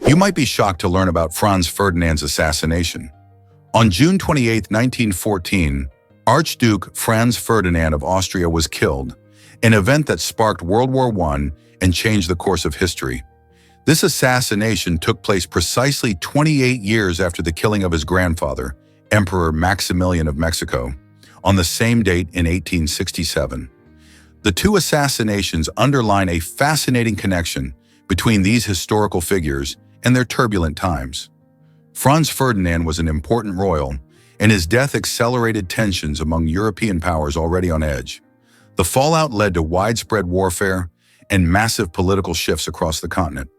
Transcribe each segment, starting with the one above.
You might be shocked to learn about Franz Ferdinand's assassination. On June 28, 1914, Archduke Franz Ferdinand of Austria was killed, an event that sparked World War I and changed the course of history. This assassination took place precisely 28 years after the killing of his grandfather, Emperor Maximilian of Mexico, on the same date in 1867. The two assassinations underline a fascinating connection between these historical figures and their turbulent times. Franz Ferdinand was an important royal, and his death accelerated tensions among European powers already on edge. The fallout led to widespread warfare and massive political shifts across the continent.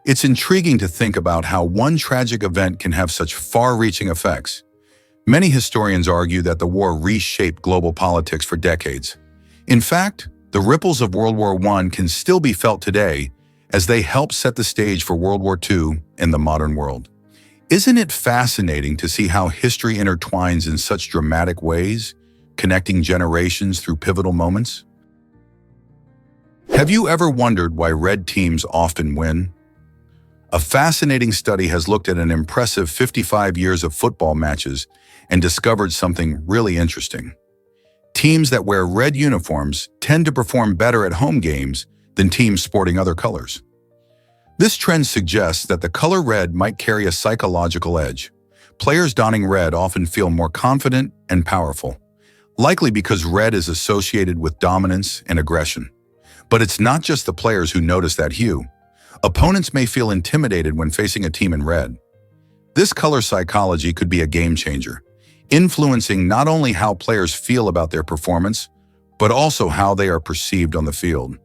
It's intriguing to think about how one tragic event can have such far-reaching effects. Many historians argue that the war reshaped global politics for decades. In fact, the ripples of World War I can still be felt today as they help set the stage for World War II and the modern world. Isn't it fascinating to see how history intertwines in such dramatic ways, connecting generations through pivotal moments? Have you ever wondered why red teams often win? A fascinating study has looked at an impressive 55 years of football matches and discovered something really interesting. Teams that wear red uniforms tend to perform better at home games than teams sporting other colors. This trend suggests that the color red might carry a psychological edge. Players donning red often feel more confident and powerful, likely because red is associated with dominance and aggression. But it's not just the players who notice that hue. Opponents may feel intimidated when facing a team in red. This color psychology could be a game changer, influencing not only how players feel about their performance, but also how they are perceived on the field.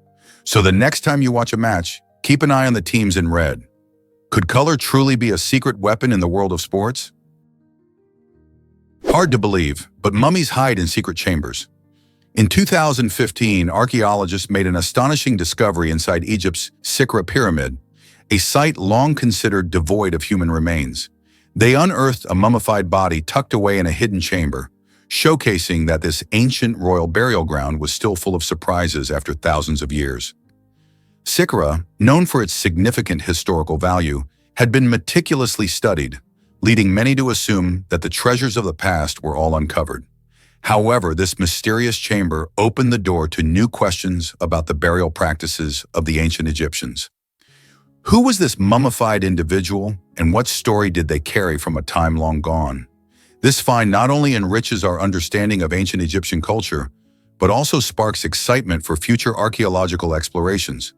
So the next time you watch a match, keep an eye on the teams in red. Could color truly be a secret weapon in the world of sports? Hard to believe, but mummies hide in secret chambers. In 2015, archaeologists made an astonishing discovery inside Egypt's Saqqara pyramid, a site long considered devoid of human remains. They unearthed a mummified body tucked away in a hidden chamber, showcasing that this ancient royal burial ground was still full of surprises after thousands of years. Saqqara, known for its significant historical value, had been meticulously studied, leading many to assume that the treasures of the past were all uncovered. However, this mysterious chamber opened the door to new questions about the burial practices of the ancient Egyptians. Who was this mummified individual, and what story did they carry from a time long gone? This find not only enriches our understanding of ancient Egyptian culture, but also sparks excitement for future archaeological explorations.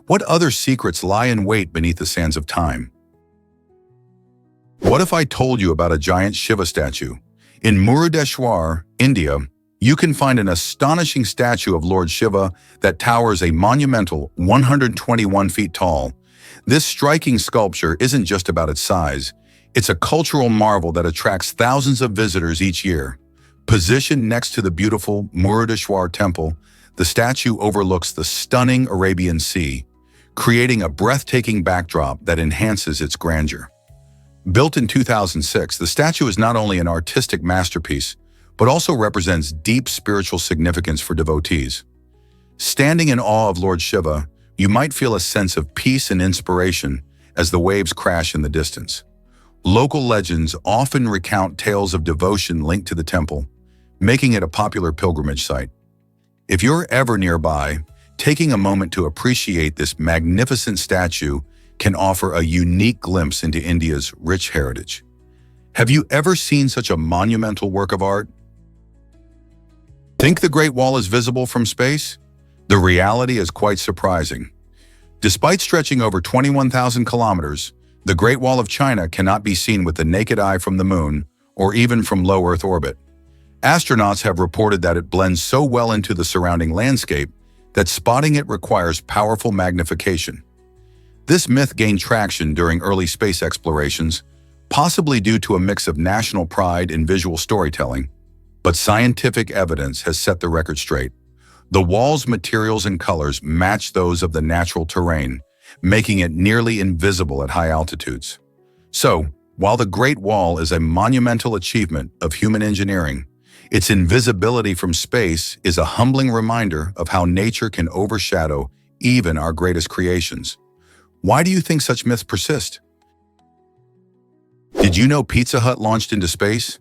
What other secrets lie in wait beneath the sands of time? What if I told you about a giant Shiva statue? In Murudeshwar, India, you can find an astonishing statue of Lord Shiva that towers a monumental 121 feet tall. This striking sculpture isn't just about its size. It's a cultural marvel that attracts thousands of visitors each year. Positioned next to the beautiful Murudeshwar temple, the statue overlooks the stunning Arabian Sea, creating a breathtaking backdrop that enhances its grandeur. Built in 2006, the statue is not only an artistic masterpiece, but also represents deep spiritual significance for devotees. Standing in awe of Lord Shiva, you might feel a sense of peace and inspiration as the waves crash in the distance. Local legends often recount tales of devotion linked to the temple, making it a popular pilgrimage site. If you're ever nearby, taking a moment to appreciate this magnificent statue can offer a unique glimpse into India's rich heritage. Have you ever seen such a monumental work of art? Think the Great Wall is visible from space? The reality is quite surprising. Despite stretching over 21,000 kilometers, the Great Wall of China cannot be seen with the naked eye from the moon or even from low Earth orbit. Astronauts have reported that it blends so well into the surrounding landscape that spotting it requires powerful magnification. This myth gained traction during early space explorations, possibly due to a mix of national pride and visual storytelling, but scientific evidence has set the record straight. The wall's materials and colors match those of the natural terrain, making it nearly invisible at high altitudes. So, while the Great Wall is a monumental achievement of human engineering, its invisibility from space is a humbling reminder of how nature can overshadow even our greatest creations. Why do you think such myths persist? Did you know Pizza Hut launched into space?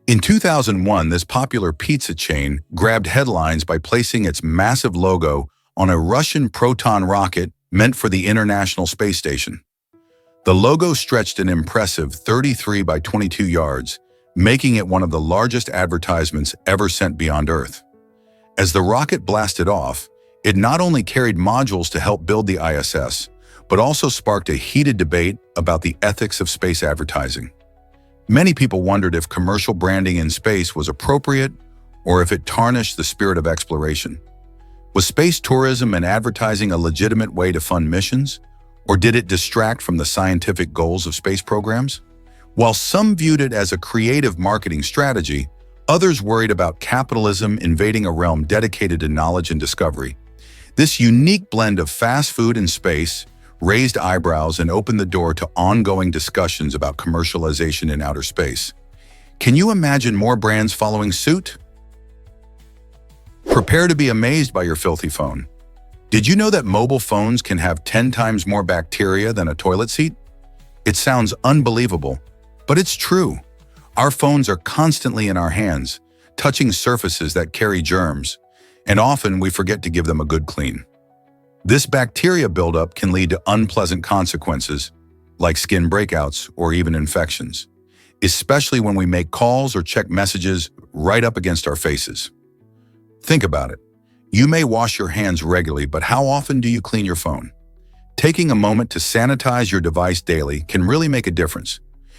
In 2001, this popular pizza chain grabbed headlines by placing its massive logo on a Russian Proton rocket meant for the International Space Station. The logo stretched an impressive 33 by 22 yards, making it one of the largest advertisements ever sent beyond Earth. As the rocket blasted off, it not only carried modules to help build the ISS, but also sparked a heated debate about the ethics of space advertising. Many people wondered if commercial branding in space was appropriate or if it tarnished the spirit of exploration. Was space tourism and advertising a legitimate way to fund missions, or did it distract from the scientific goals of space programs? While some viewed it as a creative marketing strategy, others worried about capitalism invading a realm dedicated to knowledge and discovery. This unique blend of fast food and space raised eyebrows and opened the door to ongoing discussions about commercialization in outer space. Can you imagine more brands following suit? Prepare to be amazed by your filthy phone. Did you know that mobile phones can have 10 times more bacteria than a toilet seat? It sounds unbelievable, but it's true. Our phones are constantly in our hands, touching surfaces that carry germs, and often we forget to give them a good clean. This bacteria buildup can lead to unpleasant consequences, like skin breakouts or even infections, especially when we make calls or check messages right up against our faces. Think about it. You may wash your hands regularly, but how often do you clean your phone? Taking a moment to sanitize your device daily can really make a difference.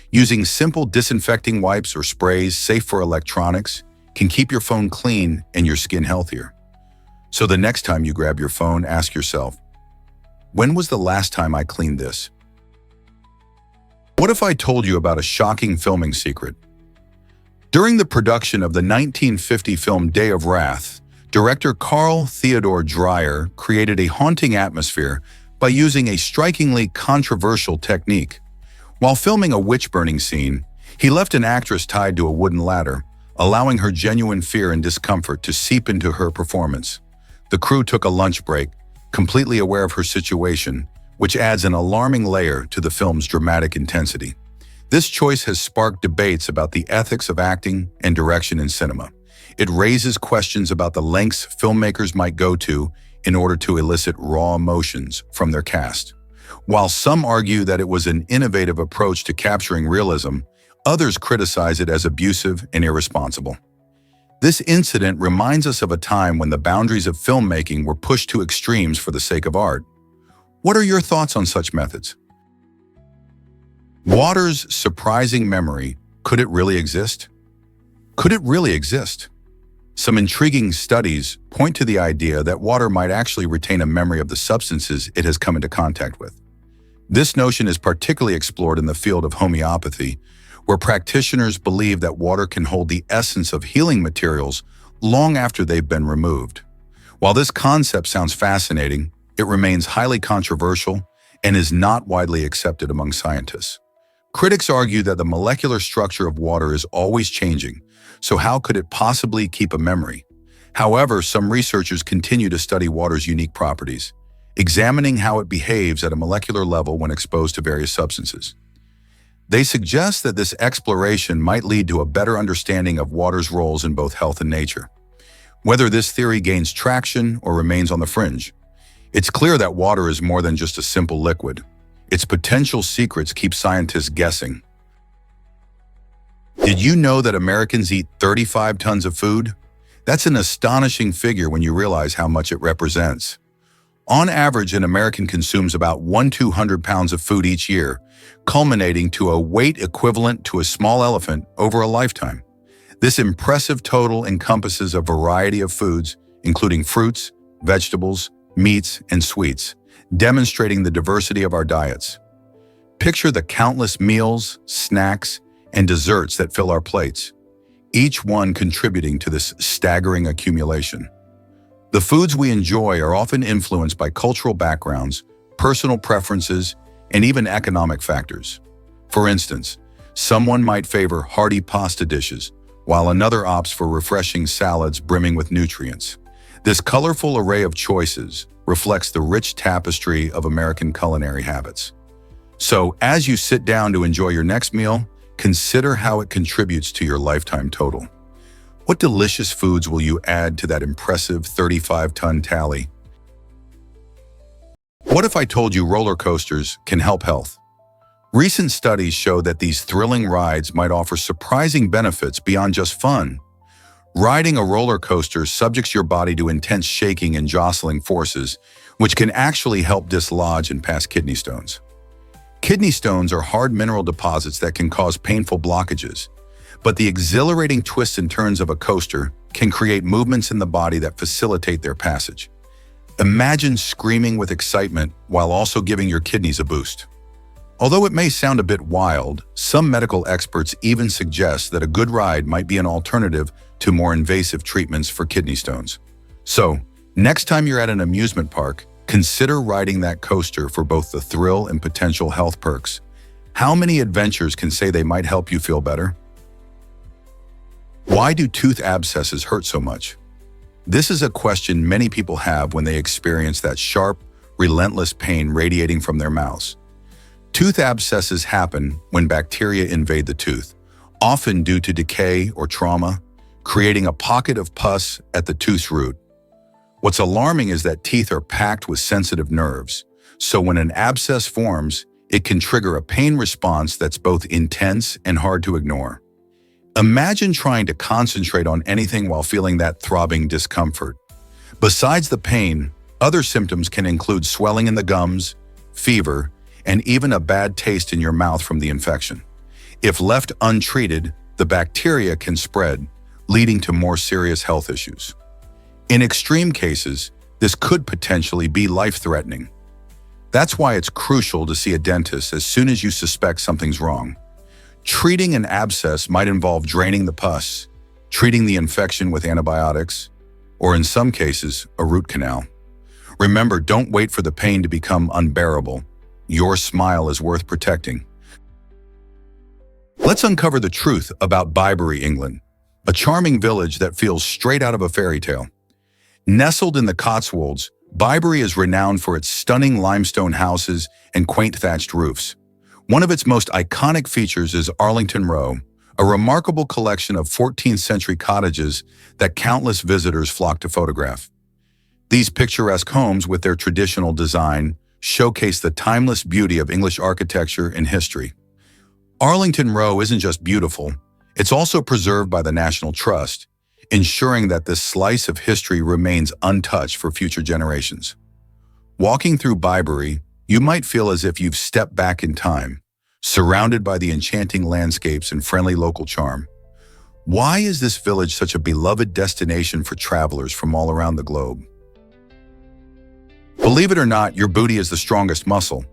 Using simple disinfecting wipes or sprays safe for electronics can keep your phone clean and your skin healthier. So the next time you grab your phone, ask yourself, when was the last time I cleaned this? What if I told you about a shocking filming secret? During the production of the 1950 film Day of Wrath, director Carl Theodor Dreyer created a haunting atmosphere by using a strikingly controversial technique. While filming a witch-burning scene, he left an actress tied to a wooden ladder, allowing her genuine fear and discomfort to seep into her performance. The crew took a lunch break, completely aware of her situation, which adds an alarming layer to the film's dramatic intensity. This choice has sparked debates about the ethics of acting and direction in cinema. It raises questions about the lengths filmmakers might go to in order to elicit raw emotions from their cast. While some argue that it was an innovative approach to capturing realism, others criticize it as abusive and irresponsible. This incident reminds us of a time when the boundaries of filmmaking were pushed to extremes for the sake of art. What are your thoughts on such methods? Water's surprising memory, could it really exist? Could it really exist? Some intriguing studies point to the idea that water might actually retain a memory of the substances it has come into contact with. This notion is particularly explored in the field of homeopathy, where practitioners believe that water can hold the essence of healing materials long after they've been removed. While this concept sounds fascinating, it remains highly controversial and is not widely accepted among scientists. Critics argue that the molecular structure of water is always changing, so how could it possibly keep a memory? However, some researchers continue to study water's unique properties, examining how it behaves at a molecular level when exposed to various substances. They suggest that this exploration might lead to a better understanding of water's roles in both health and nature. Whether this theory gains traction or remains on the fringe, it's clear that water is more than just a simple liquid. Its potential secrets keep scientists guessing. Did you know that Americans eat 35 tons of food? That's an astonishing figure when you realize how much it represents. On average, an American consumes about 200 pounds of food each year, culminating to a weight equivalent to a small elephant over a lifetime. This impressive total encompasses a variety of foods, including fruits, vegetables, meats, and sweets, demonstrating the diversity of our diets. Picture the countless meals, snacks, and desserts that fill our plates, each one contributing to this staggering accumulation. The foods we enjoy are often influenced by cultural backgrounds, personal preferences, and even economic factors. For instance, someone might favor hearty pasta dishes, while another opts for refreshing salads brimming with nutrients. This colorful array of choices reflects the rich tapestry of American culinary habits. So, as you sit down to enjoy your next meal, consider how it contributes to your lifetime total. What delicious foods will you add to that impressive 35-ton tally? What if I told you roller coasters can help health? Recent studies show that these thrilling rides might offer surprising benefits beyond just fun. Riding a roller coaster subjects your body to intense shaking and jostling forces, which can actually help dislodge and pass kidney stones. Kidney stones are hard mineral deposits that can cause painful blockages, but the exhilarating twists and turns of a coaster can create movements in the body that facilitate their passage. Imagine screaming with excitement while also giving your kidneys a boost. Although it may sound a bit wild, some medical experts even suggest that a good ride might be an alternative to more invasive treatments for kidney stones. So, next time you're at an amusement park, consider riding that coaster for both the thrill and potential health perks. How many adventures can say they might help you feel better? Why do tooth abscesses hurt so much? This is a question many people have when they experience that sharp, relentless pain radiating from their mouths. Tooth abscesses happen when bacteria invade the tooth, often due to decay or trauma, creating a pocket of pus at the tooth's root. What's alarming is that teeth are packed with sensitive nerves, so when an abscess forms, it can trigger a pain response that's both intense and hard to ignore. Imagine trying to concentrate on anything while feeling that throbbing discomfort. Besides the pain, other symptoms can include swelling in the gums, fever, and even a bad taste in your mouth from the infection. If left untreated, the bacteria can spread, leading to more serious health issues. In extreme cases, this could potentially be life-threatening. That's why it's crucial to see a dentist as soon as you suspect something's wrong. Treating an abscess might involve draining the pus, treating the infection with antibiotics, or in some cases, a root canal. Remember, don't wait for the pain to become unbearable. Your smile is worth protecting. Let's uncover the truth about Bibury, England, a charming village that feels straight out of a fairy tale. Nestled in the Cotswolds, Bibury is renowned for its stunning limestone houses and quaint thatched roofs. One of its most iconic features is Arlington Row, a remarkable collection of 14th century cottages that countless visitors flock to photograph. These picturesque homes, with their traditional design, showcase the timeless beauty of English architecture and history. Arlington Row isn't just beautiful, it's also preserved by the National Trust, ensuring that this slice of history remains untouched for future generations. Walking through Bibury, you might feel as if you've stepped back in time, surrounded by the enchanting landscapes and friendly local charm. Why is this village such a beloved destination for travelers from all around the globe? Believe it or not, your booty is the strongest muscle.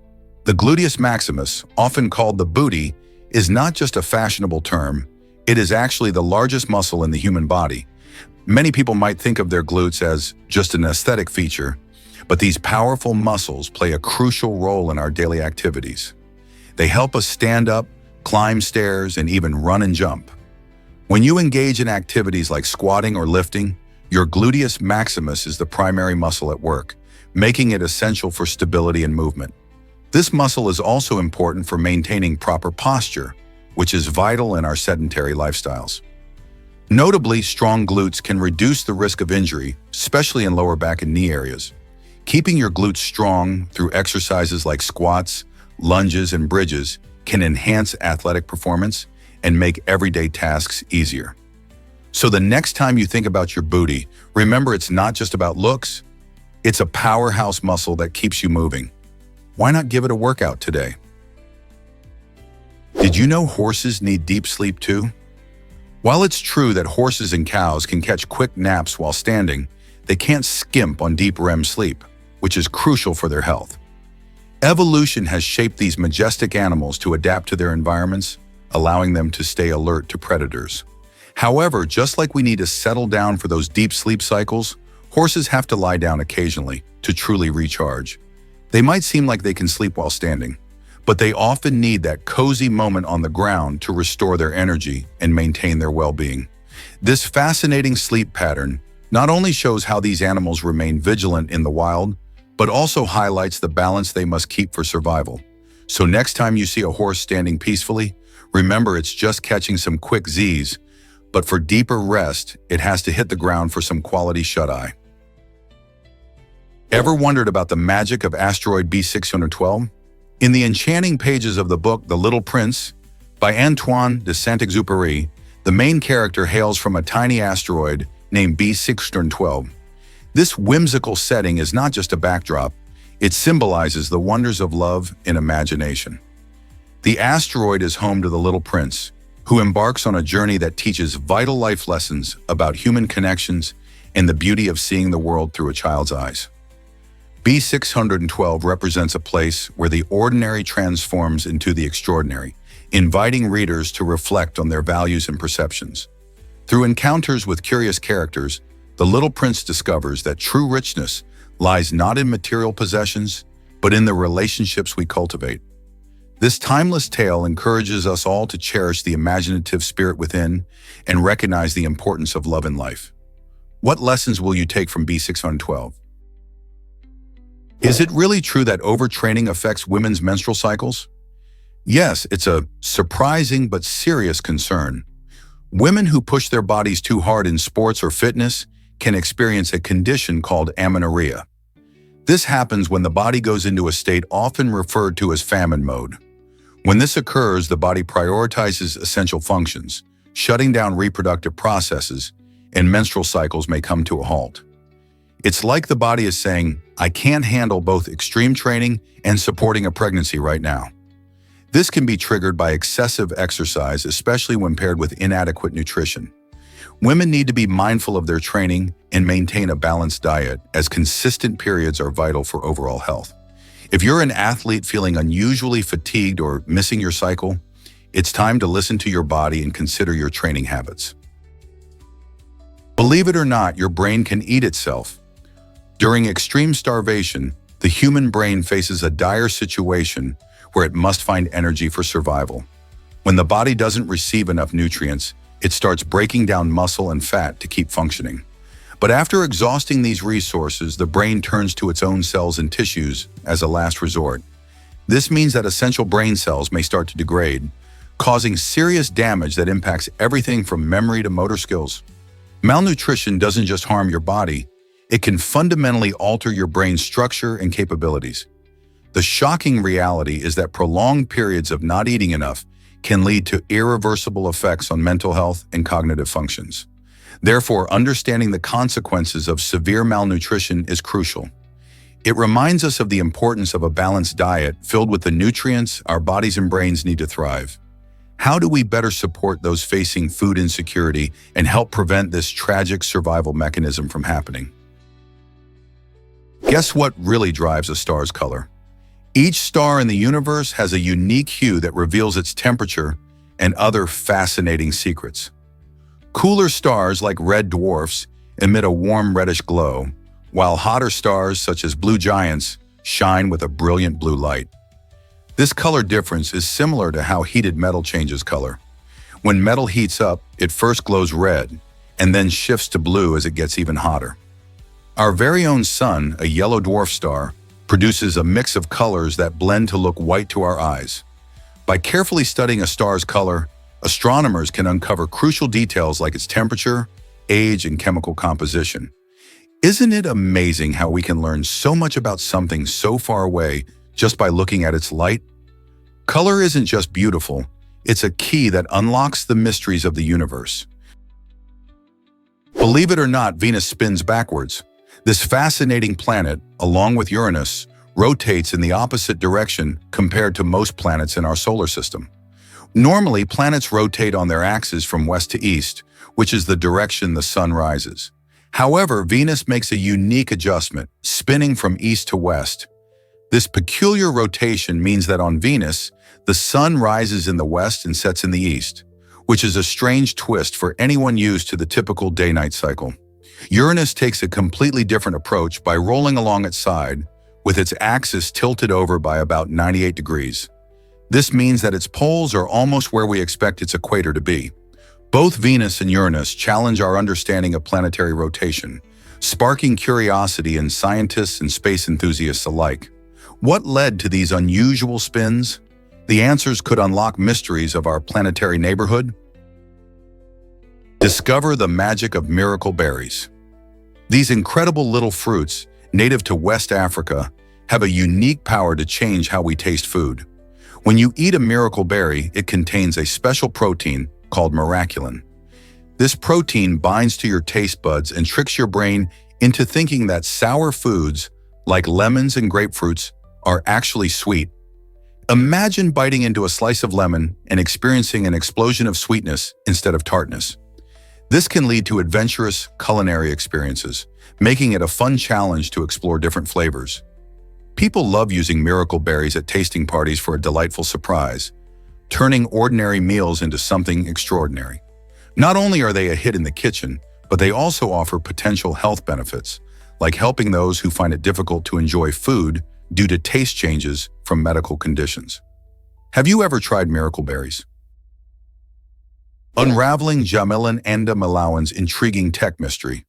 The gluteus maximus, often called the booty, is not just a fashionable term, it is actually the largest muscle in the human body. Many people might think of their glutes as just an aesthetic feature, but these powerful muscles play a crucial role in our daily activities. They help us stand up, climb stairs, and even run and jump. When you engage in activities like squatting or lifting, your gluteus maximus is the primary muscle at work, making it essential for stability and movement. This muscle is also important for maintaining proper posture, which is vital in our sedentary lifestyles. Notably, strong glutes can reduce the risk of injury, especially in lower back and knee areas. Keeping your glutes strong through exercises like squats, lunges, and bridges can enhance athletic performance and make everyday tasks easier. So the next time you think about your booty, remember it's not just about looks, it's a powerhouse muscle that keeps you moving. Why not give it a workout today? Did you know horses need deep sleep too? While it's true that horses and cows can catch quick naps while standing, they can't skimp on deep REM sleep, which is crucial for their health. Evolution has shaped these majestic animals to adapt to their environments, allowing them to stay alert to predators. However, just like we need to settle down for those deep sleep cycles, horses have to lie down occasionally to truly recharge. They might seem like they can sleep while standing, but they often need that cozy moment on the ground to restore their energy and maintain their well-being. This fascinating sleep pattern not only shows how these animals remain vigilant in the wild, but also highlights the balance they must keep for survival. So next time you see a horse standing peacefully, remember it's just catching some quick Z's, but for deeper rest, it has to hit the ground for some quality shut-eye. Ever wondered about the magic of asteroid B612? In the enchanting pages of the book The Little Prince by Antoine de Saint-Exupéry, the main character hails from a tiny asteroid named B612. This whimsical setting is not just a backdrop, it symbolizes the wonders of love and imagination. The asteroid is home to the little prince, who embarks on a journey that teaches vital life lessons about human connections and the beauty of seeing the world through a child's eyes. B612 represents a place where the ordinary transforms into the extraordinary, inviting readers to reflect on their values and perceptions. Through encounters with curious characters, the little prince discovers that true richness lies not in material possessions, but in the relationships we cultivate. This timeless tale encourages us all to cherish the imaginative spirit within and recognize the importance of love in life. What lessons will you take from B612? Is it really true that overtraining affects women's menstrual cycles? Yes, it's a surprising but serious concern. Women who push their bodies too hard in sports or fitness can experience a condition called amenorrhea. This happens when the body goes into a state often referred to as famine mode. When this occurs, the body prioritizes essential functions, shutting down reproductive processes, and menstrual cycles may come to a halt. It's like the body is saying, I can't handle both extreme training and supporting a pregnancy right now. This can be triggered by excessive exercise, especially when paired with inadequate nutrition. Women need to be mindful of their training and maintain a balanced diet, as consistent periods are vital for overall health. If you're an athlete feeling unusually fatigued or missing your cycle, it's time to listen to your body and consider your training habits. Believe it or not, your brain can eat itself. During extreme starvation, the human brain faces a dire situation where it must find energy for survival. When the body doesn't receive enough nutrients, it starts breaking down muscle and fat to keep functioning. But after exhausting these resources, the brain turns to its own cells and tissues as a last resort. This means that essential brain cells may start to degrade, causing serious damage that impacts everything from memory to motor skills. Malnutrition doesn't just harm your body, it can fundamentally alter your brain's structure and capabilities. The shocking reality is that prolonged periods of not eating enough can lead to irreversible effects on mental health and cognitive functions. Therefore, understanding the consequences of severe malnutrition is crucial. It reminds us of the importance of a balanced diet filled with the nutrients our bodies and brains need to thrive. How do we better support those facing food insecurity and help prevent this tragic survival mechanism from happening? Guess what really drives a star's color? Each star in the universe has a unique hue that reveals its temperature and other fascinating secrets. Cooler stars like red dwarfs emit a warm reddish glow, while hotter stars such as blue giants shine with a brilliant blue light. This color difference is similar to how heated metal changes color. When metal heats up, it first glows red and then shifts to blue as it gets even hotter. Our very own sun, a yellow dwarf star, produces a mix of colors that blend to look white to our eyes. By carefully studying a star's color, astronomers can uncover crucial details like its temperature, age, and chemical composition. Isn't it amazing how we can learn so much about something so far away just by looking at its light? Color isn't just beautiful, it's a key that unlocks the mysteries of the universe. Believe it or not, Venus spins backwards. This fascinating planet, along with Uranus, rotates in the opposite direction compared to most planets in our solar system. Normally, planets rotate on their axis from west to east, which is the direction the sun rises. However, Venus makes a unique adjustment, spinning from east to west. This peculiar rotation means that on Venus, the sun rises in the west and sets in the east, which is a strange twist for anyone used to the typical day-night cycle. Uranus takes a completely different approach by rolling along its side, with its axis tilted over by about 98 degrees. This means that its poles are almost where we expect its equator to be. Both Venus and Uranus challenge our understanding of planetary rotation, sparking curiosity in scientists and space enthusiasts alike. What led to these unusual spins? The answers could unlock mysteries of our planetary neighborhood. Discover the magic of miracle berries. These incredible little fruits, native to West Africa, have a unique power to change how we taste food. When you eat a miracle berry, it contains a special protein called miraculin. This protein binds to your taste buds and tricks your brain into thinking that sour foods, like lemons and grapefruits, are actually sweet. Imagine biting into a slice of lemon and experiencing an explosion of sweetness instead of tartness. This can lead to adventurous culinary experiences, making it a fun challenge to explore different flavors. People love using miracle berries at tasting parties for a delightful surprise, turning ordinary meals into something extraordinary. Not only are they a hit in the kitchen, but they also offer potential health benefits, like helping those who find it difficult to enjoy food due to taste changes from medical conditions. Have you ever tried miracle berries? Unraveling Jamilan Anda Malawan's intriguing tech mystery.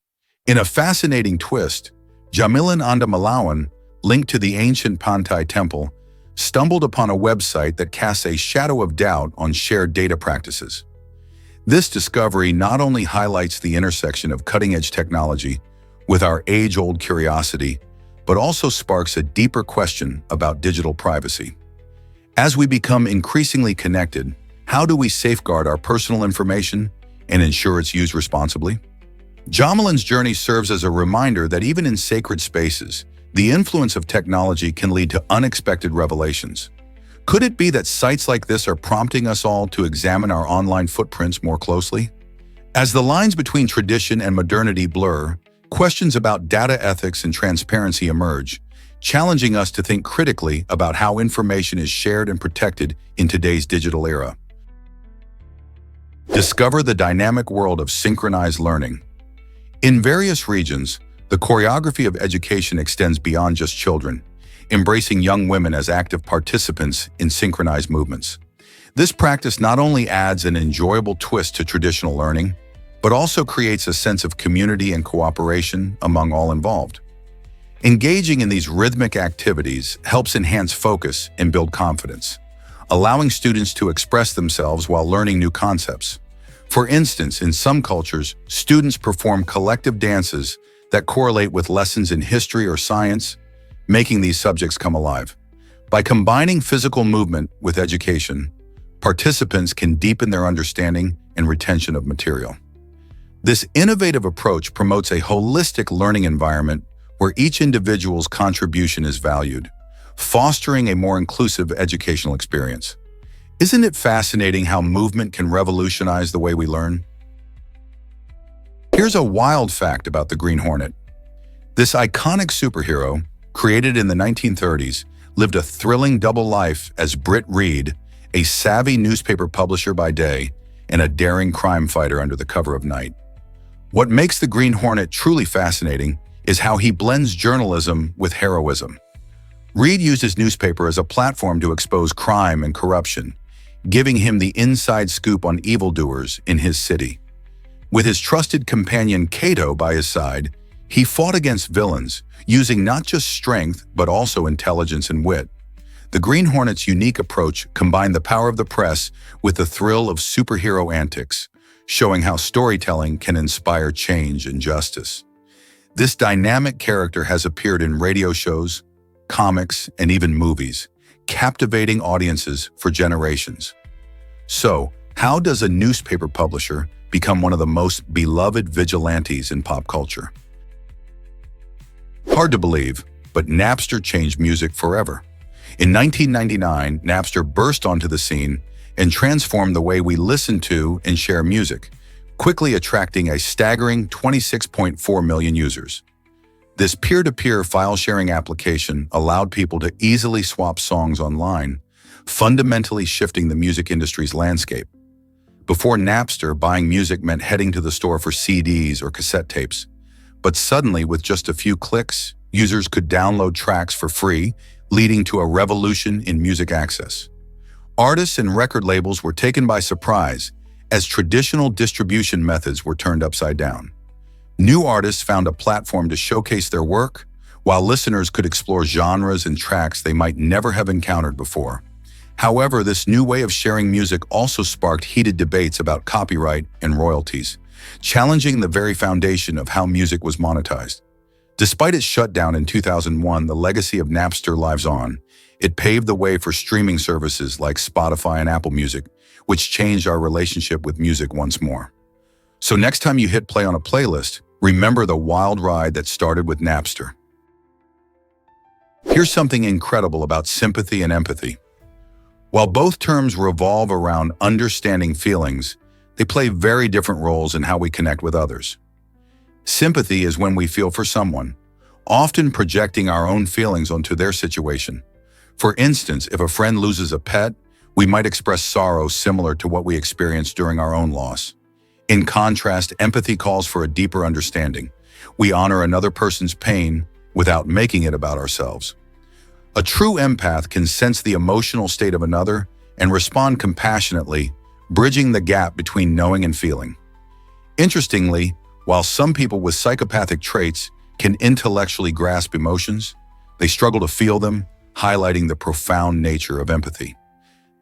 In a fascinating twist, Jamilan Anda Malawan, linked to the ancient Pantai temple, stumbled upon a website that casts a shadow of doubt on shared data practices. This discovery not only highlights the intersection of cutting-edge technology with our age-old curiosity, but also sparks a deeper question about digital privacy. As we become increasingly connected, how do we safeguard our personal information and ensure it's used responsibly? Jamilan's journey serves as a reminder that even in sacred spaces, the influence of technology can lead to unexpected revelations. Could it be that sites like this are prompting us all to examine our online footprints more closely? As the lines between tradition and modernity blur, questions about data ethics and transparency emerge, challenging us to think critically about how information is shared and protected in today's digital era. Discover the dynamic world of synchronized learning. In various regions, the choreography of education extends beyond just children, embracing young women as active participants in synchronized movements. This practice not only adds an enjoyable twist to traditional learning, but also creates a sense of community and cooperation among all involved. Engaging in these rhythmic activities helps enhance focus and build confidence, allowing students to express themselves while learning new concepts. For instance, in some cultures, students perform collective dances that correlate with lessons in history or science, making these subjects come alive. By combining physical movement with education, participants can deepen their understanding and retention of material. This innovative approach promotes a holistic learning environment where each individual's contribution is valued, fostering a more inclusive educational experience. Isn't it fascinating how movement can revolutionize the way we learn? Here's a wild fact about the Green Hornet. This iconic superhero, created in the 1930s, lived a thrilling double life as Britt Reed, a savvy newspaper publisher by day and a daring crime fighter under the cover of night. What makes the Green Hornet truly fascinating is how he blends journalism with heroism. Reed used his newspaper as a platform to expose crime and corruption, giving him the inside scoop on evildoers in his city. With his trusted companion Cato by his side, he fought against villains, using not just strength but also intelligence and wit. The Green Hornet's unique approach combined the power of the press with the thrill of superhero antics, showing how storytelling can inspire change and justice. This dynamic character has appeared in radio shows, comics, and even movies, captivating audiences for generations. So, how does a newspaper publisher become one of the most beloved vigilantes in pop culture? Hard to believe, but Napster changed music forever. In 1999, Napster burst onto the scene and transformed the way we listen to and share music, quickly attracting a staggering 26.4 million users. This peer-to-peer file-sharing application allowed people to easily swap songs online, fundamentally shifting the music industry's landscape. Before Napster, buying music meant heading to the store for CDs or cassette tapes. But suddenly, with just a few clicks, users could download tracks for free, leading to a revolution in music access. Artists and record labels were taken by surprise, as traditional distribution methods were turned upside down. New artists found a platform to showcase their work, while listeners could explore genres and tracks they might never have encountered before. However, this new way of sharing music also sparked heated debates about copyright and royalties, challenging the very foundation of how music was monetized. Despite its shutdown in 2001, the legacy of Napster lives on. It paved the way for streaming services like Spotify and Apple Music, which changed our relationship with music once more. So next time you hit play on a playlist, remember the wild ride that started with Napster. Here's something incredible about sympathy and empathy. While both terms revolve around understanding feelings, they play very different roles in how we connect with others. Sympathy is when we feel for someone, often projecting our own feelings onto their situation. For instance, if a friend loses a pet, we might express sorrow similar to what we experienced during our own loss. In contrast, empathy calls for a deeper understanding. We honor another person's pain without making it about ourselves. A true empath can sense the emotional state of another and respond compassionately, bridging the gap between knowing and feeling. Interestingly, while some people with psychopathic traits can intellectually grasp emotions, they struggle to feel them, highlighting the profound nature of empathy.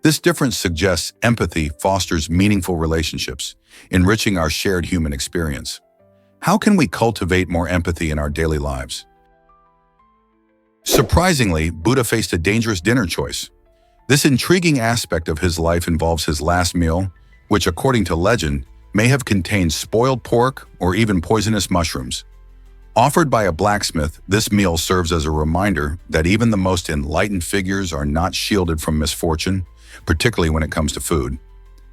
This difference suggests empathy fosters meaningful relationships, enriching our shared human experience. How can we cultivate more empathy in our daily lives? Surprisingly, Buddha faced a dangerous dinner choice. This intriguing aspect of his life involves his last meal, which, according to legend, may have contained spoiled pork or even poisonous mushrooms. Offered by a blacksmith, this meal serves as a reminder that even the most enlightened figures are not shielded from misfortune, particularly when it comes to food.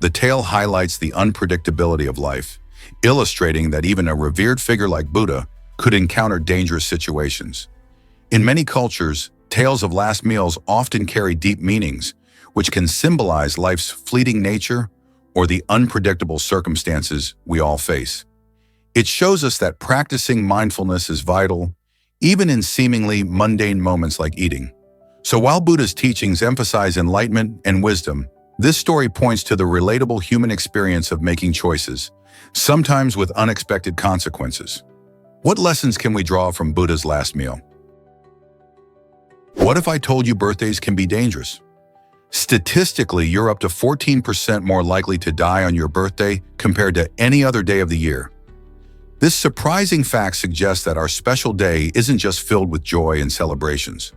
The tale highlights the unpredictability of life, illustrating that even a revered figure like Buddha could encounter dangerous situations. In many cultures, tales of last meals often carry deep meanings, which can symbolize life's fleeting nature or the unpredictable circumstances we all face. It shows us that practicing mindfulness is vital, even in seemingly mundane moments like eating. So while Buddha's teachings emphasize enlightenment and wisdom, this story points to the relatable human experience of making choices, sometimes with unexpected consequences. What lessons can we draw from Buddha's last meal? What if I told you birthdays can be dangerous? Statistically, you're up to 14% more likely to die on your birthday compared to any other day of the year. This surprising fact suggests that our special day isn't just filled with joy and celebrations.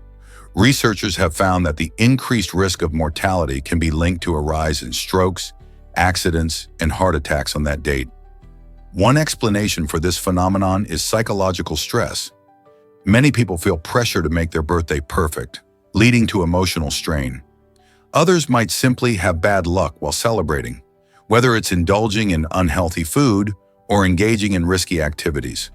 Researchers have found that the increased risk of mortality can be linked to a rise in strokes, accidents, and heart attacks on that date. One explanation for this phenomenon is psychological stress. Many people feel pressure to make their birthday perfect, leading to emotional strain. Others might simply have bad luck while celebrating, whether it's indulging in unhealthy food or engaging in risky activities.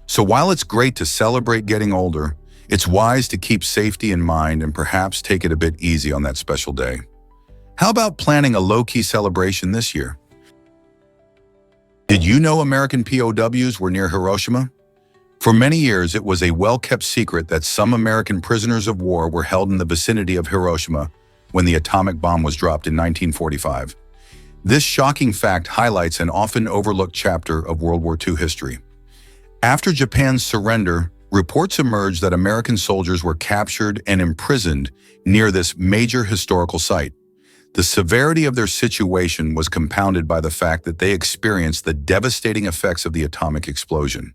So while it's great to celebrate getting older, it's wise to keep safety in mind and perhaps take it a bit easy on that special day. How about planning a low-key celebration this year? Did you know American POWs were near Hiroshima? For many years, it was a well-kept secret that some American prisoners of war were held in the vicinity of Hiroshima when the atomic bomb was dropped in 1945. This shocking fact highlights an often overlooked chapter of World War II history. After Japan's surrender, reports emerged that American soldiers were captured and imprisoned near this major historical site. The severity of their situation was compounded by the fact that they experienced the devastating effects of the atomic explosion.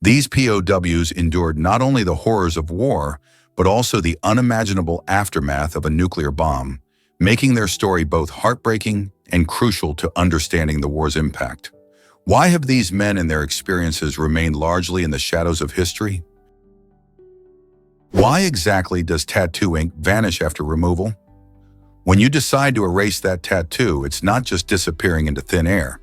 These POWs endured not only the horrors of war, but also the unimaginable aftermath of a nuclear bomb, making their story both heartbreaking and crucial to understanding the war's impact. Why have these men and their experiences remained largely in the shadows of history? Why exactly does tattoo ink vanish after removal? When you decide to erase that tattoo, it's not just disappearing into thin air.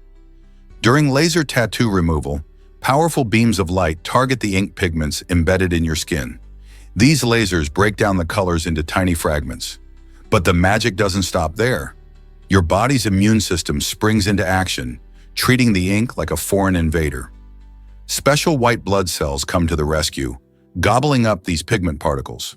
During laser tattoo removal, powerful beams of light target the ink pigments embedded in your skin. These lasers break down the colors into tiny fragments. But the magic doesn't stop there. Your body's immune system springs into action, treating the ink like a foreign invader. Special white blood cells come to the rescue, gobbling up these pigment particles.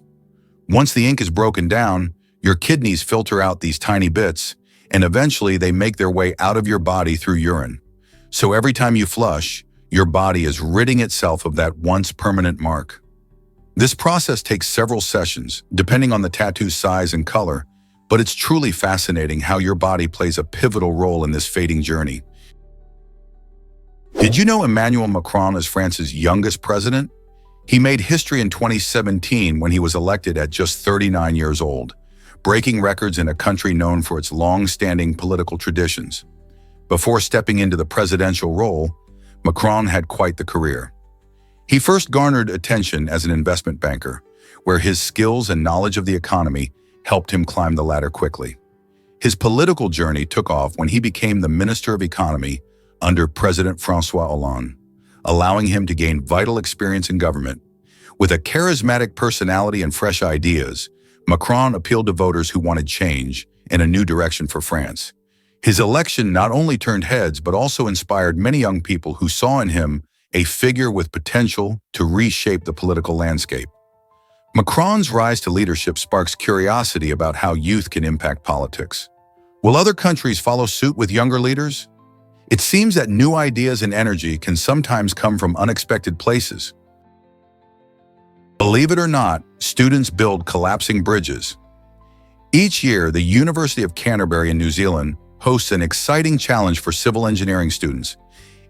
Once the ink is broken down, your kidneys filter out these tiny bits, and eventually they make their way out of your body through urine. So every time you flush, your body is ridding itself of that once permanent mark. This process takes several sessions, depending on the tattoo's size and color, but it's truly fascinating how your body plays a pivotal role in this fading journey. Did you know Emmanuel Macron is France's youngest president? He made history in 2017 when he was elected at just 39 years old, breaking records in a country known for its long-standing political traditions. Before stepping into the presidential role, Macron had quite the career. He first garnered attention as an investment banker, where his skills and knowledge of the economy helped him climb the ladder quickly. His political journey took off when he became the Minister of Economy under President François Hollande, allowing him to gain vital experience in government. With a charismatic personality and fresh ideas, Macron appealed to voters who wanted change and a new direction for France. His election not only turned heads but also inspired many young people who saw in him a figure with potential to reshape the political landscape. Macron's rise to leadership sparks curiosity about how youth can impact politics. Will other countries follow suit with younger leaders? It seems that new ideas and energy can sometimes come from unexpected places. Believe it or not, students build collapsing bridges. Each year, the University of Canterbury in New Zealand hosts an exciting challenge for civil engineering students.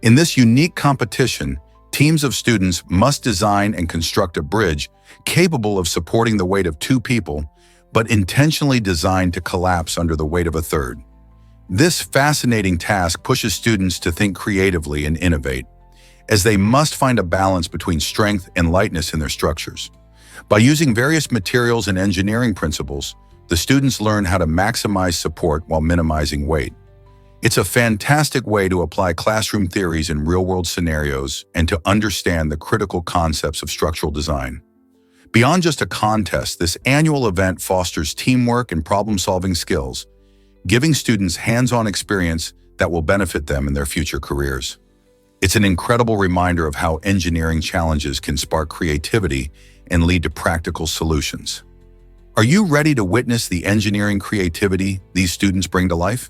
In this unique competition, teams of students must design and construct a bridge capable of supporting the weight of two people, but intentionally designed to collapse under the weight of a third. This fascinating task pushes students to think creatively and innovate, as they must find a balance between strength and lightness in their structures. By using various materials and engineering principles, the students learn how to maximize support while minimizing weight. It's a fantastic way to apply classroom theories in real-world scenarios and to understand the critical concepts of structural design. Beyond just a contest, this annual event fosters teamwork and problem-solving skills, giving students hands-on experience that will benefit them in their future careers. It's an incredible reminder of how engineering challenges can spark creativity and lead to practical solutions. Are you ready to witness the engineering creativity these students bring to life?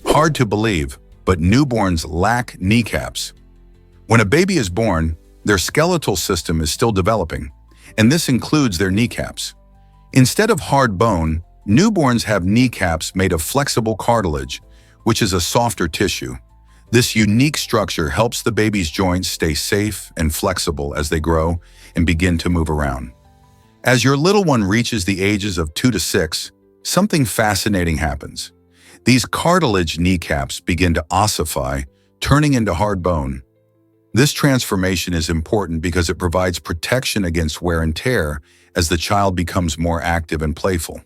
Hard to believe, but newborns lack kneecaps. When a baby is born, their skeletal system is still developing, and this includes their kneecaps. Instead of hard bone, newborns have kneecaps made of flexible cartilage, which is a softer tissue. This unique structure helps the baby's joints stay safe and flexible as they grow and begin to move around. As your little one reaches the ages of 2 to 6, something fascinating happens. These cartilage kneecaps begin to ossify, turning into hard bone. This transformation is important because it provides protection against wear and tear as the child becomes more active and playful.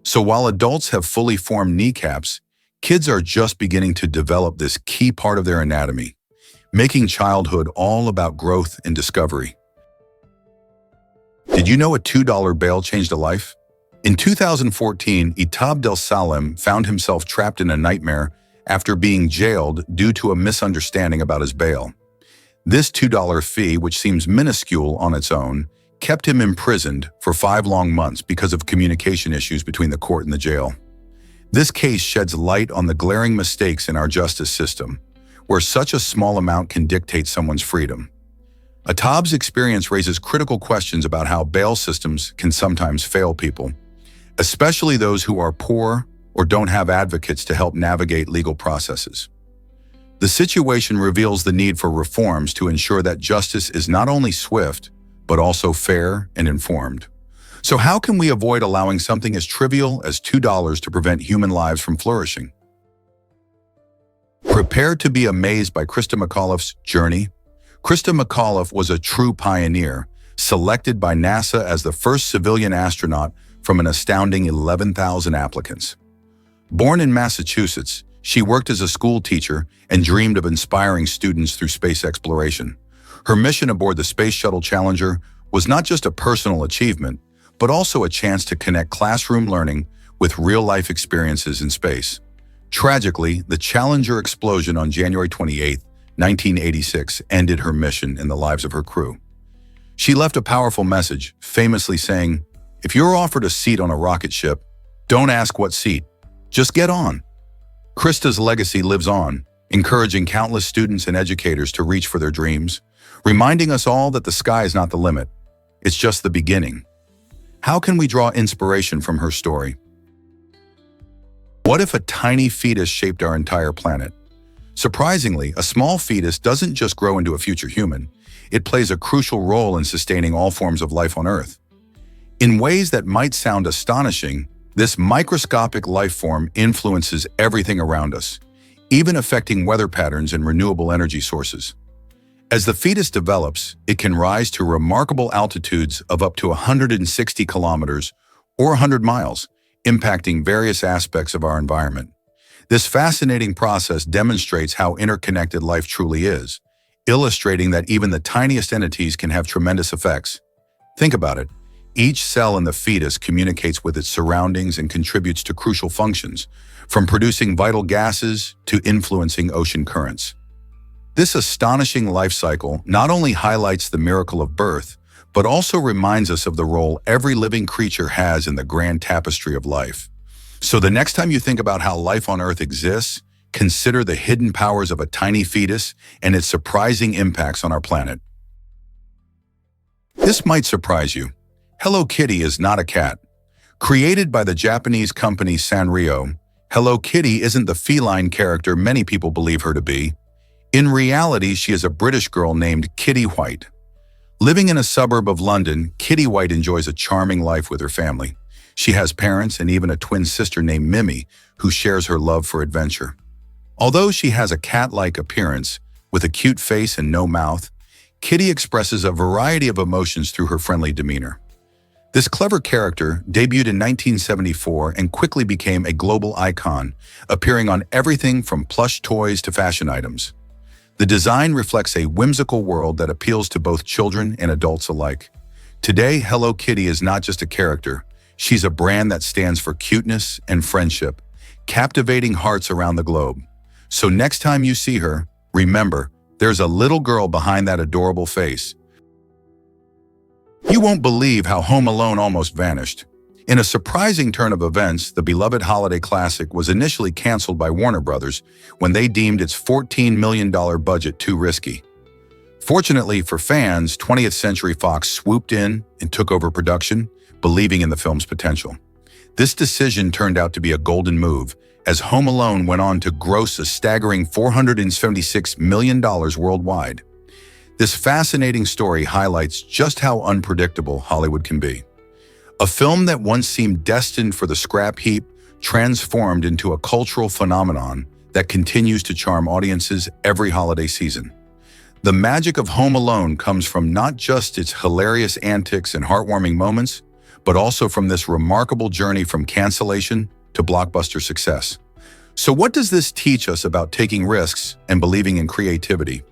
So while adults have fully formed kneecaps, kids are just beginning to develop this key part of their anatomy, making childhood all about growth and discovery. Did you know a $2 bail changed a life? In 2014, Itab Del Salem found himself trapped in a nightmare after being jailed due to a misunderstanding about his bail. This $2 fee, which seems minuscule on its own, kept him imprisoned for 5 long months because of communication issues between the court and the jail. This case sheds light on the glaring mistakes in our justice system, where such a small amount can dictate someone's freedom. Itab's experience raises critical questions about how bail systems can sometimes fail people, especially those who are poor or don't have advocates to help navigate legal processes. The situation reveals the need for reforms to ensure that justice is not only swift, but also fair and informed. So how can we avoid allowing something as trivial as $2 to prevent human lives from flourishing? Prepare to be amazed by Christa McAuliffe's journey. Christa McAuliffe was a true pioneer, selected by NASA as the first civilian astronaut from an astounding 11,000 applicants. Born in Massachusetts, she worked as a school teacher and dreamed of inspiring students through space exploration. Her mission aboard the Space Shuttle Challenger was not just a personal achievement, but also a chance to connect classroom learning with real-life experiences in space. Tragically, the Challenger explosion on January 28, 1986, ended her mission and the lives of her crew. She left a powerful message, famously saying, "If you're offered a seat on a rocket ship, don't ask what seat, Just get on. Krista's legacy lives on, encouraging countless students and educators to reach for their dreams, reminding us all that the sky is not the limit. It's just the beginning. How can we draw inspiration from her story? What if a tiny fetus shaped our entire planet? Surprisingly, a small fetus doesn't just grow into a future human. It plays a crucial role in sustaining all forms of life on Earth. In ways that might sound astonishing, this microscopic life form influences everything around us, even affecting weather patterns and renewable energy sources. As the fetus develops, it can rise to remarkable altitudes of up to 160 kilometers or 100 miles, impacting various aspects of our environment. This fascinating process demonstrates how interconnected life truly is, illustrating that even the tiniest entities can have tremendous effects. Think about it. Each cell in the fetus communicates with its surroundings and contributes to crucial functions, from producing vital gases to influencing ocean currents. This astonishing life cycle not only highlights the miracle of birth, but also reminds us of the role every living creature has in the grand tapestry of life. So the next time you think about how life on Earth exists, consider the hidden powers of a tiny fetus and its surprising impacts on our planet. This might surprise you. Hello Kitty is not a cat. Created by the Japanese company Sanrio, Hello Kitty isn't the feline character many people believe her to be. In reality, she is a British girl named Kitty White. Living in a suburb of London, Kitty White enjoys a charming life with her family. She has parents and even a twin sister named Mimi, who shares her love for adventure. Although she has a cat-like appearance, with a cute face and no mouth, Kitty expresses a variety of emotions through her friendly demeanor. This clever character debuted in 1974 and quickly became a global icon, appearing on everything from plush toys to fashion items. The design reflects a whimsical world that appeals to both children and adults alike. Today, Hello Kitty is not just a character. She's a brand that stands for cuteness and friendship, captivating hearts around the globe. So next time you see her, remember, there's a little girl behind that adorable face. You won't believe how Home Alone almost vanished. In a surprising turn of events, the beloved holiday classic was initially canceled by Warner Brothers when they deemed its $14 million budget too risky. Fortunately for fans, 20th Century Fox swooped in and took over production, believing in the film's potential. This decision turned out to be a golden move, as Home Alone went on to gross a staggering $476 million worldwide. This fascinating story highlights just how unpredictable Hollywood can be. A film that once seemed destined for the scrap heap transformed into a cultural phenomenon that continues to charm audiences every holiday season. The magic of Home Alone comes from not just its hilarious antics and heartwarming moments, but also from this remarkable journey from cancellation to blockbuster success. So what does this teach us about taking risks and believing in creativity?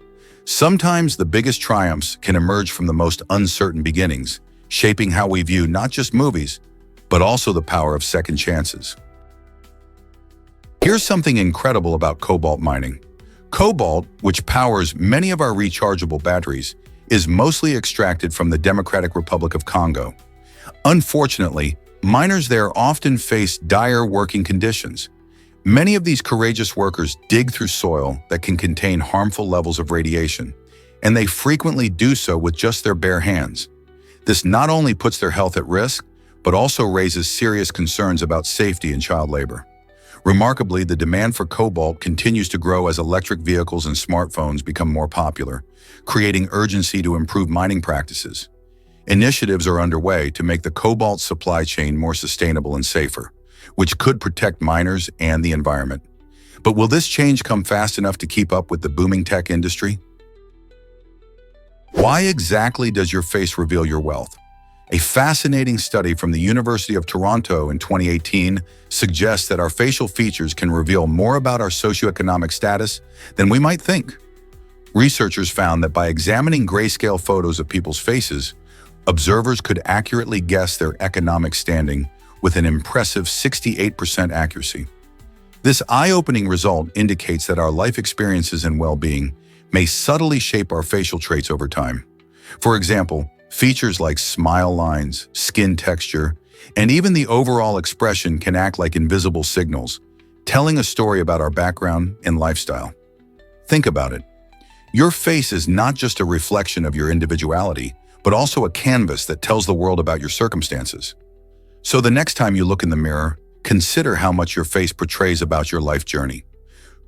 Sometimes the biggest triumphs can emerge from the most uncertain beginnings, shaping how we view not just movies, but also the power of second chances. Here's something incredible about cobalt mining. Cobalt, which powers many of our rechargeable batteries, is mostly extracted from the Democratic Republic of Congo. Unfortunately, miners there often face dire working conditions. Many of these courageous workers dig through soil that can contain harmful levels of radiation, and they frequently do so with just their bare hands. This not only puts their health at risk, but also raises serious concerns about safety and child labor. Remarkably, the demand for cobalt continues to grow as electric vehicles and smartphones become more popular, creating urgency to improve mining practices. Initiatives are underway to make the cobalt supply chain more sustainable and safer, which could protect miners and the environment. But will this change come fast enough to keep up with the booming tech industry? Why exactly does your face reveal your wealth? A fascinating study from the University of Toronto in 2018 suggests that our facial features can reveal more about our socioeconomic status than we might think. Researchers found that by examining grayscale photos of people's faces, observers could accurately guess their economic standing with an impressive 68% accuracy. This eye-opening result indicates that our life experiences and well-being may subtly shape our facial traits over time. For example, features like smile lines, skin texture, And even the overall expression can act like invisible signals, telling a story about our background and lifestyle. Think about it. Your face is not just a reflection of your individuality, but also a canvas that tells the world about your circumstances. So the next time you look in the mirror, consider how much your face portrays about your life journey.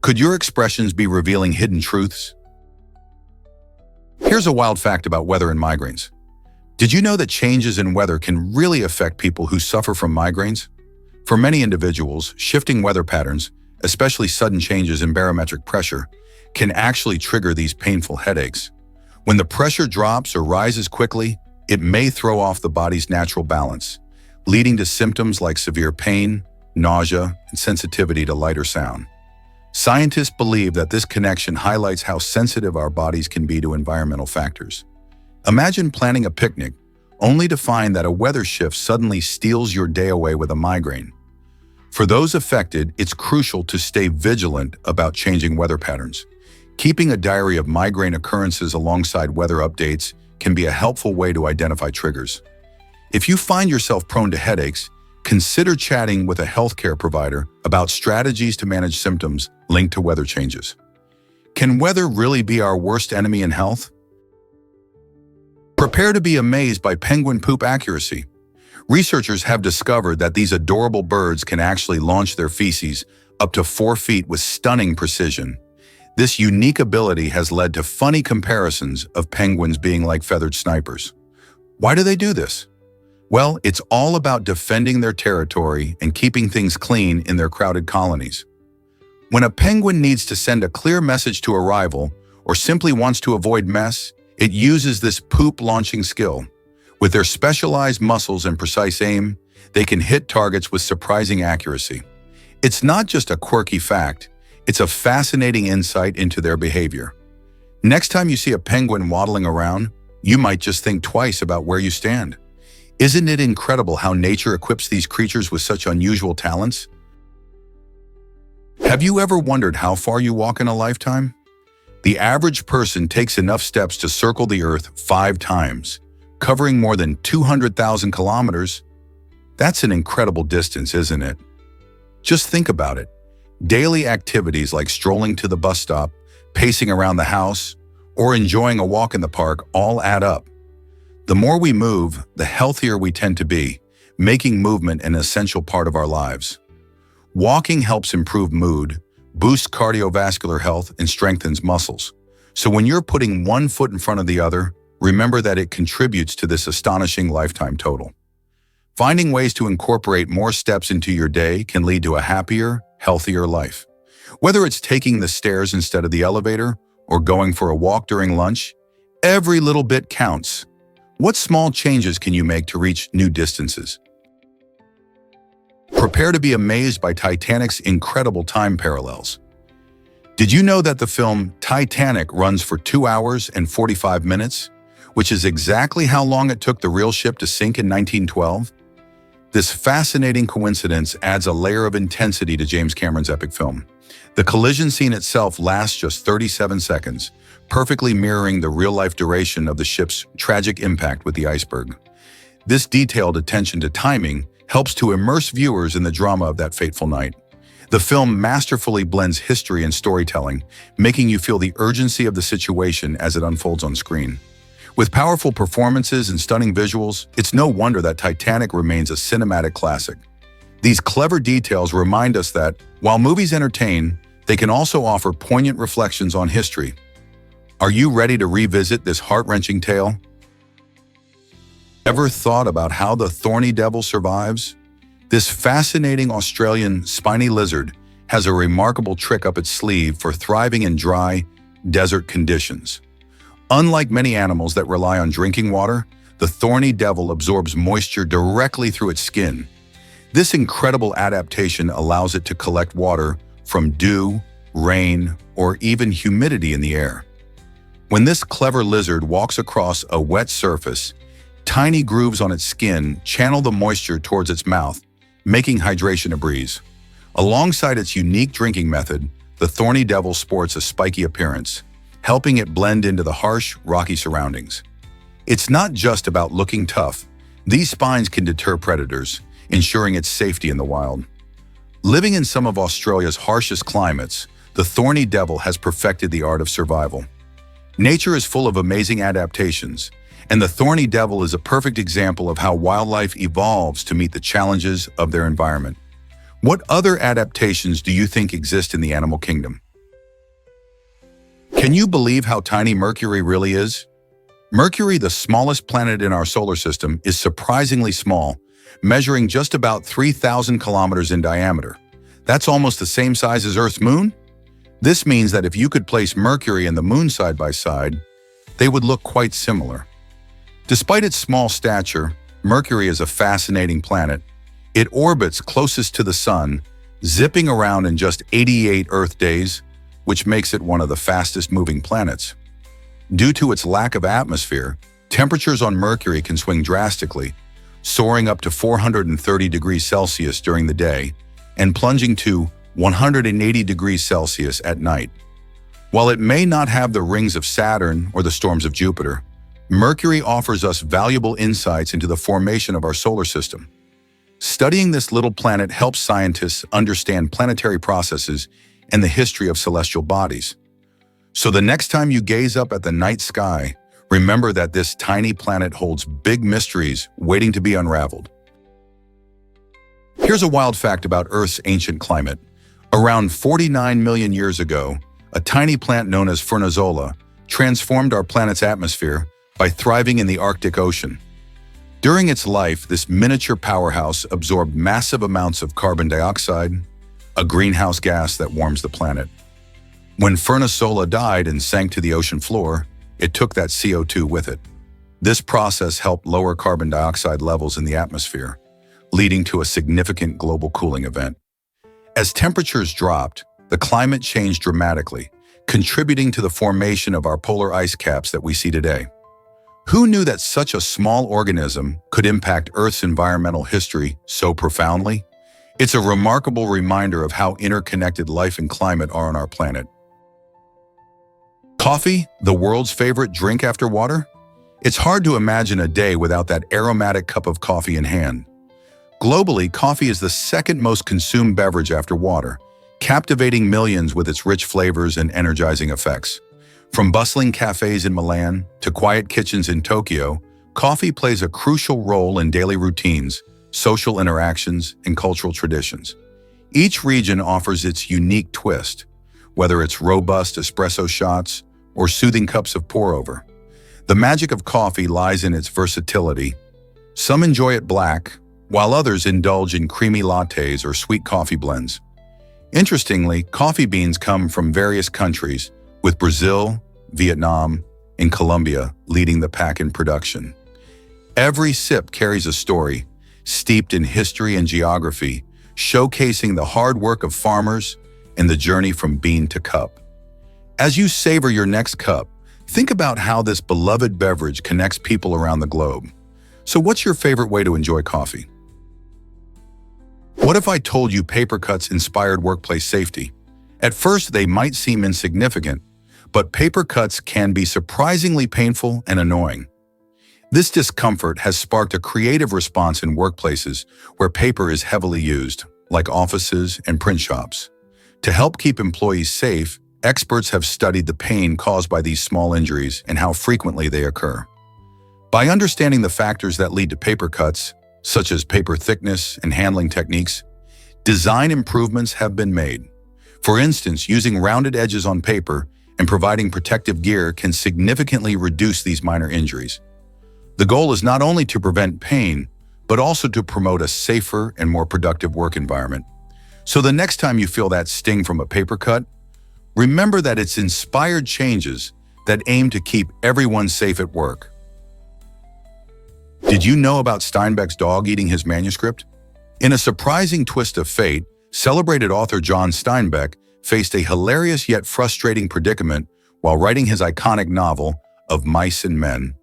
Could your expressions be revealing hidden truths? Here's a wild fact about weather and migraines. Did you know that changes in weather can really affect people who suffer from migraines? For many individuals, shifting weather patterns, especially sudden changes in barometric pressure, can actually trigger these painful headaches. When the pressure drops or rises quickly, it may throw off the body's natural balance, leading to symptoms like severe pain, nausea, and sensitivity to light or sound. Scientists believe that this connection highlights how sensitive our bodies can be to environmental factors. Imagine planning a picnic, only to find that a weather shift suddenly steals your day away with a migraine. For those affected, it's crucial to stay vigilant about changing weather patterns. Keeping a diary of migraine occurrences alongside weather updates can be a helpful way to identify triggers. If you find yourself prone to headaches, consider chatting with a healthcare provider about strategies to manage symptoms linked to weather changes. Can weather really be our worst enemy in health? Prepare to be amazed by penguin poop accuracy. Researchers have discovered that these adorable birds can actually launch their feces up to 4 feet with stunning precision. This unique ability has led to funny comparisons of penguins being like feathered snipers. Why do they do this? Well, it's all about defending their territory and keeping things clean in their crowded colonies. When a penguin needs to send a clear message to a rival or simply wants to avoid mess, it uses this poop launching skill. With their specialized muscles and precise aim, they can hit targets with surprising accuracy. It's not just a quirky fact, it's a fascinating insight into their behavior. Next time you see a penguin waddling around, you might just think twice about where you stand. Isn't it incredible how nature equips these creatures with such unusual talents? Have you ever wondered how far you walk in a lifetime? The average person takes enough steps to circle the Earth 5 times, covering more than 200,000 kilometers. That's an incredible distance, isn't it? Just think about it. Daily activities like strolling to the bus stop, pacing around the house, or enjoying a walk in the park all add up. The more we move, the healthier we tend to be, making movement an essential part of our lives. Walking helps improve mood, boosts cardiovascular health, and strengthens muscles. So when you're putting one foot in front of the other, remember that it contributes to this astonishing lifetime total. Finding ways to incorporate more steps into your day can lead to a happier, healthier life. Whether it's taking the stairs instead of the elevator or going for a walk during lunch, every little bit counts. What small changes can you make to reach new distances? Prepare to be amazed by Titanic's incredible time parallels. Did you know that the film Titanic runs for 2 hours and 45 minutes, which is exactly how long it took the real ship to sink in 1912? This fascinating coincidence adds a layer of intensity to James Cameron's epic film. The collision scene itself lasts just 37 seconds, perfectly mirroring the real-life duration of the ship's tragic impact with the iceberg. This detailed attention to timing helps to immerse viewers in the drama of that fateful night. The film masterfully blends history and storytelling, making you feel the urgency of the situation as it unfolds on screen. With powerful performances and stunning visuals, it's no wonder that Titanic remains a cinematic classic. These clever details remind us that, while movies entertain, they can also offer poignant reflections on history. Are you ready to revisit this heart-wrenching tale? Ever thought about how the thorny devil survives? This fascinating Australian spiny lizard has a remarkable trick up its sleeve for thriving in dry, desert conditions. Unlike many animals that rely on drinking water, the thorny devil absorbs moisture directly through its skin. This incredible adaptation allows it to collect water from dew, rain, or even humidity in the air. When this clever lizard walks across a wet surface, tiny grooves on its skin channel the moisture towards its mouth, making hydration a breeze. Alongside its unique drinking method, the thorny devil sports a spiky appearance, helping it blend into the harsh, rocky surroundings. It's not just about looking tough. These spines can deter predators, ensuring its safety in the wild. Living in some of Australia's harshest climates, the thorny devil has perfected the art of survival. Nature is full of amazing adaptations, and the thorny devil is a perfect example of how wildlife evolves to meet the challenges of their environment. What other adaptations do you think exist in the animal kingdom? Can you believe how tiny Mercury really is? Mercury, the smallest planet in our solar system, is surprisingly small, measuring just about 3,000 kilometers in diameter. That's almost the same size as Earth's moon? This means that if you could place Mercury and the moon side by side, they would look quite similar. Despite its small stature, Mercury is a fascinating planet. It orbits closest to the Sun, zipping around in just 88 Earth days, which makes it one of the fastest moving planets. Due to its lack of atmosphere, temperatures on Mercury can swing drastically, soaring up to 430 degrees Celsius during the day and plunging to 180 degrees Celsius at night. While it may not have the rings of Saturn or the storms of Jupiter, Mercury offers us valuable insights into the formation of our solar system. Studying this little planet helps scientists understand planetary processes and the history of celestial bodies. So the next time you gaze up at the night sky, remember that this tiny planet holds big mysteries waiting to be unraveled. Here's a wild fact about Earth's ancient climate. Around 49 million years ago, a tiny plant known as Furnazola transformed our planet's atmosphere by thriving in the Arctic Ocean. During its life, this miniature powerhouse absorbed massive amounts of carbon dioxide, a greenhouse gas that warms the planet. When Furnazola died and sank to the ocean floor, it took that CO2 with it. This process helped lower carbon dioxide levels in the atmosphere, leading to a significant global cooling event. As temperatures dropped, the climate changed dramatically, contributing to the formation of our polar ice caps that we see today. Who knew that such a small organism could impact Earth's environmental history so profoundly? It's a remarkable reminder of how interconnected life and climate are on our planet. Coffee, the world's favorite drink after water? It's hard to imagine a day without that aromatic cup of coffee in hand. Globally, coffee is the second most consumed beverage after water, captivating millions with its rich flavors and energizing effects. From bustling cafes in Milan to quiet kitchens in Tokyo, coffee plays a crucial role in daily routines, social interactions, and cultural traditions. Each region offers its unique twist, whether it's robust espresso shots or soothing cups of pour-over. The magic of coffee lies in its versatility. Some enjoy it black, while others indulge in creamy lattes or sweet coffee blends. Interestingly, coffee beans come from various countries, with Brazil, Vietnam, and Colombia leading the pack in production. Every sip carries a story, steeped in history and geography, showcasing the hard work of farmers and the journey from bean to cup. As you savor your next cup, think about how this beloved beverage connects people around the globe. So what's your favorite way to enjoy coffee? What if I told you paper cuts inspired workplace safety? At first, they might seem insignificant, but paper cuts can be surprisingly painful and annoying. This discomfort has sparked a creative response in workplaces where paper is heavily used, like offices and print shops. To help keep employees safe, experts have studied the pain caused by these small injuries and how frequently they occur. By understanding the factors that lead to paper cuts, such as paper thickness and handling techniques, design improvements have been made. For instance, using rounded edges on paper and providing protective gear can significantly reduce these minor injuries. The goal is not only to prevent pain, but also to promote a safer and more productive work environment. So the next time you feel that sting from a paper cut, remember that it's inspired changes that aim to keep everyone safe at work. Did you know about Steinbeck's dog eating his manuscript? In a surprising twist of fate, celebrated author John Steinbeck faced a hilarious yet frustrating predicament while writing his iconic novel, Of Mice and Men.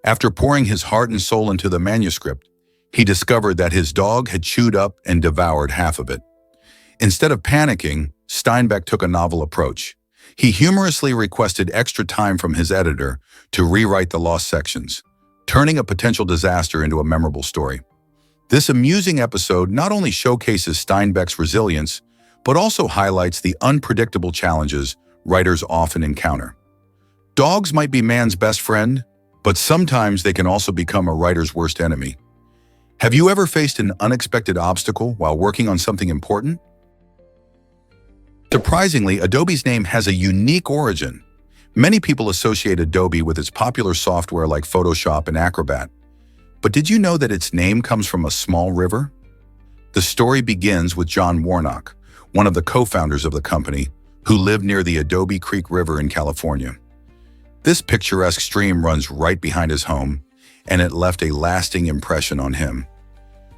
After pouring his heart and soul into the manuscript, he discovered that his dog had chewed up and devoured half of it. Instead of panicking, Steinbeck took a novel approach. He humorously requested extra time from his editor to rewrite the lost sections, turning a potential disaster into a memorable story. This amusing episode not only showcases Steinbeck's resilience, but also highlights the unpredictable challenges writers often encounter. Dogs might be man's best friend, but sometimes they can also become a writer's worst enemy. Have you ever faced an unexpected obstacle while working on something important? Surprisingly, Adobe's name has a unique origin. Many people associate Adobe with its popular software like Photoshop and Acrobat. But did you know that its name comes from a small river? The story begins with John Warnock, one of the co-founders of the company, who lived near the Adobe Creek River in California. This picturesque stream runs right behind his home, and it left a lasting impression on him.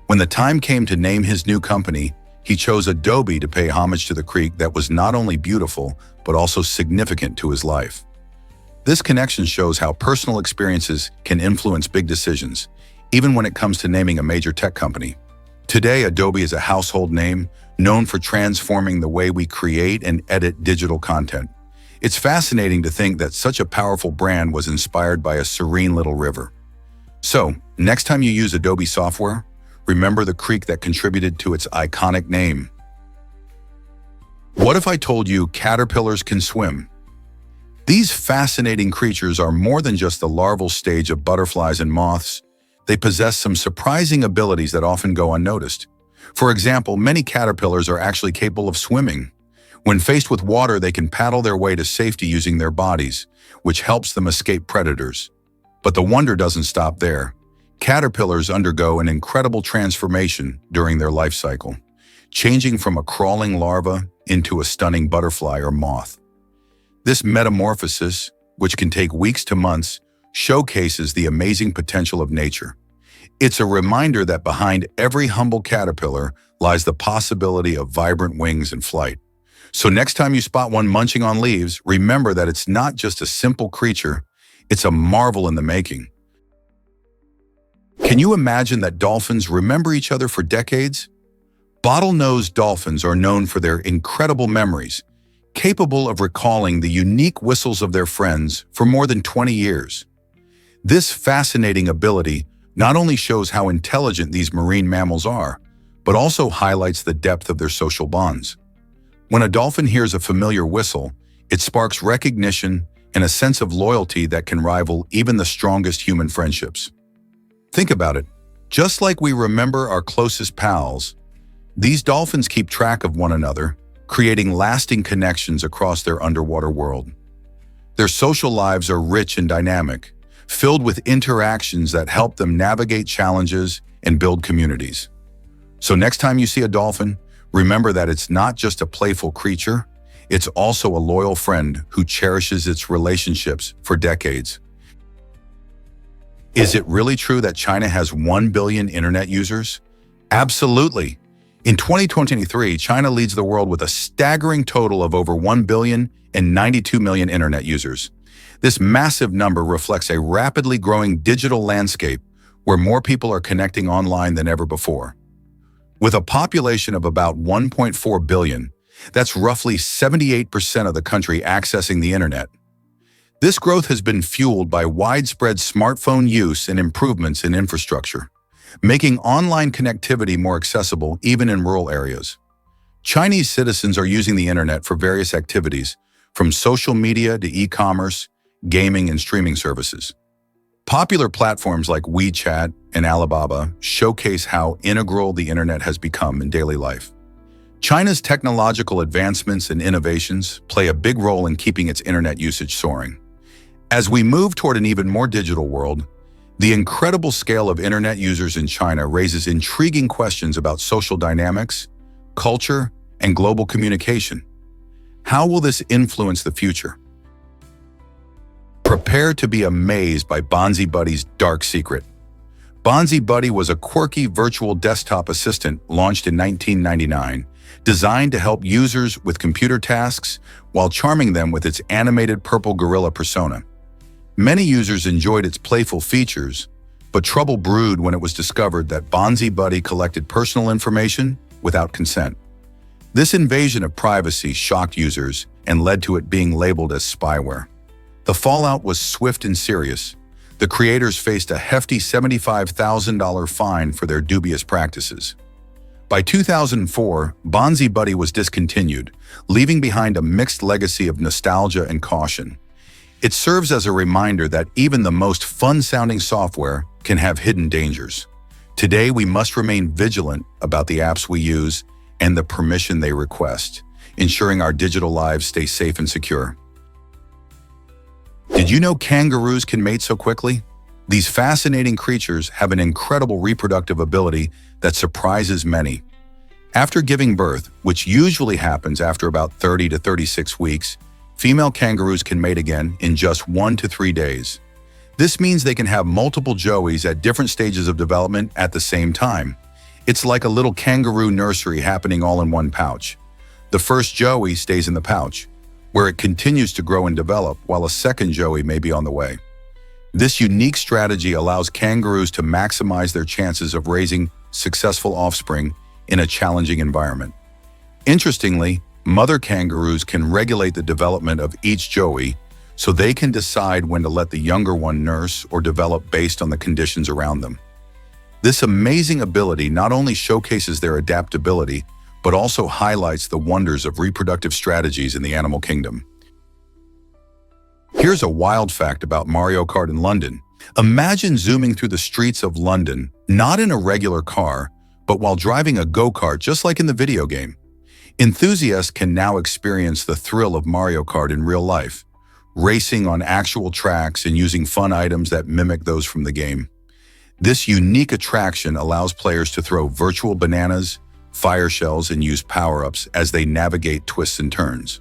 When the time came to name his new company, he chose Adobe to pay homage to the creek that was not only beautiful, but also significant to his life. This connection shows how personal experiences can influence big decisions, even when it comes to naming a major tech company. Today, Adobe is a household name, known for transforming the way we create and edit digital content. It's fascinating to think that such a powerful brand was inspired by a serene little river. So, next time you use Adobe software, remember the creek that contributed to its iconic name. What if I told you caterpillars can swim? These fascinating creatures are more than just the larval stage of butterflies and moths. They possess some surprising abilities that often go unnoticed. For example, many caterpillars are actually capable of swimming. When faced with water, they can paddle their way to safety using their bodies, which helps them escape predators. But the wonder doesn't stop there. Caterpillars undergo an incredible transformation during their life cycle, changing from a crawling larva into a stunning butterfly or moth. This metamorphosis, which can take weeks to months, showcases the amazing potential of nature. It's a reminder that behind every humble caterpillar lies the possibility of vibrant wings and flight. So next time you spot one munching on leaves, remember that it's not just a simple creature, it's a marvel in the making. Can you imagine that dolphins remember each other for decades? Bottlenose dolphins are known for their incredible memories, capable of recalling the unique whistles of their friends for more than 20 years. This fascinating ability not only shows how intelligent these marine mammals are, but also highlights the depth of their social bonds. When a dolphin hears a familiar whistle, it sparks recognition and a sense of loyalty that can rival even the strongest human friendships. Think about it. Just like we remember our closest pals, these dolphins keep track of one another, creating lasting connections across their underwater world. Their social lives are rich and dynamic, filled with interactions that help them navigate challenges and build communities. So next time you see a dolphin, remember that it's not just a playful creature, it's also a loyal friend who cherishes its relationships for decades. Is it really true that China has 1 billion internet users? Absolutely. In 2023, China leads the world with a staggering total of over 1 billion and 92 million internet users. This massive number reflects a rapidly growing digital landscape where more people are connecting online than ever before. With a population of about 1.4 billion, that's roughly 78% of the country accessing the internet. This growth has been fueled by widespread smartphone use and improvements in infrastructure, making online connectivity more accessible even in rural areas. Chinese citizens are using the internet for various activities, from social media to e-commerce, gaming, and streaming services. Popular platforms like WeChat and Alibaba showcase how integral the internet has become in daily life. China's technological advancements and innovations play a big role in keeping its internet usage soaring. As we move toward an even more digital world, the incredible scale of internet users in China raises intriguing questions about social dynamics, culture, and global communication. How will this influence the future? Prepare to be amazed by BonziBuddy's dark secret. BonziBuddy was a quirky virtual desktop assistant launched in 1999, designed to help users with computer tasks while charming them with its animated purple gorilla persona. Many users enjoyed its playful features, but trouble brewed when it was discovered that BonziBuddy collected personal information without consent. This invasion of privacy shocked users and led to it being labeled as spyware. The fallout was swift and serious. The creators faced a hefty $75,000 fine for their dubious practices. By 2004, Bonzi Buddy was discontinued, leaving behind a mixed legacy of nostalgia and caution. It serves as a reminder that even the most fun-sounding software can have hidden dangers. Today, we must remain vigilant about the apps we use and the permission they request, ensuring our digital lives stay safe and secure. Did you know kangaroos can mate so quickly? These fascinating creatures have an incredible reproductive ability that surprises many. After giving birth, which usually happens after about 30 to 36 weeks, female kangaroos can mate again in just 1 to 3 days. This means they can have multiple joeys at different stages of development at the same time. It's like a little kangaroo nursery happening all in one pouch. The first joey stays in the pouch, where it continues to grow and develop, while a second joey may be on the way. This unique strategy allows kangaroos to maximize their chances of raising successful offspring in a challenging environment. Interestingly, mother kangaroos can regulate the development of each joey, so they can decide when to let the younger one nurse or develop based on the conditions around them. This amazing ability not only showcases their adaptability, but also highlights the wonders of reproductive strategies in the animal kingdom. Here's a wild fact about Mario Kart in London. Imagine zooming through the streets of London, not in a regular car, but while driving a go-kart just like in the video game. Enthusiasts can now experience the thrill of Mario Kart in real life, racing on actual tracks and using fun items that mimic those from the game. This unique attraction allows players to throw virtual bananas, fire shells, and use power-ups as they navigate twists and turns.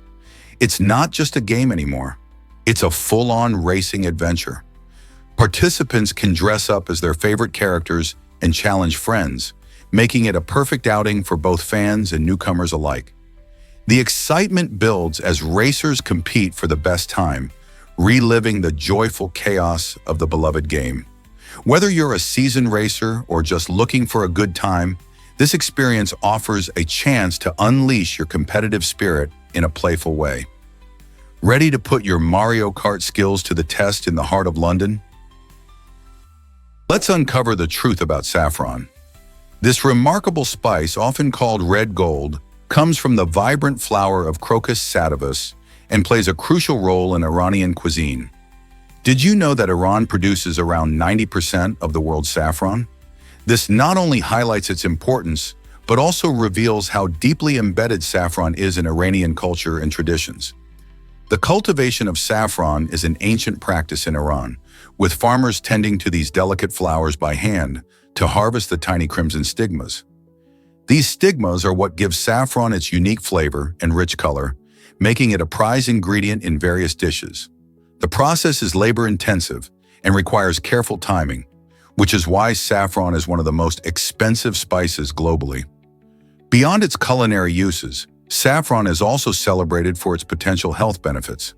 It's not just a game anymore. It's a full-on racing adventure. Participants can dress up as their favorite characters and challenge friends, making it a perfect outing for both fans and newcomers alike. The excitement builds as racers compete for the best time, reliving the joyful chaos of the beloved game. Whether you're a seasoned racer or just looking for a good time, this experience offers a chance to unleash your competitive spirit in a playful way. Ready to put your Mario Kart skills to the test in the heart of London? Let's uncover the truth about saffron. This remarkable spice, often called red gold, comes from the vibrant flower of Crocus sativus and plays a crucial role in Iranian cuisine. Did you know that Iran produces around 90% of the world's saffron? This not only highlights its importance, but also reveals how deeply embedded saffron is in Iranian culture and traditions. The cultivation of saffron is an ancient practice in Iran, with farmers tending to these delicate flowers by hand to harvest the tiny crimson stigmas. These stigmas are what give saffron its unique flavor and rich color, making it a prized ingredient in various dishes. The process is labor-intensive and requires careful timing, which is why saffron is one of the most expensive spices globally. Beyond its culinary uses, saffron is also celebrated for its potential health benefits.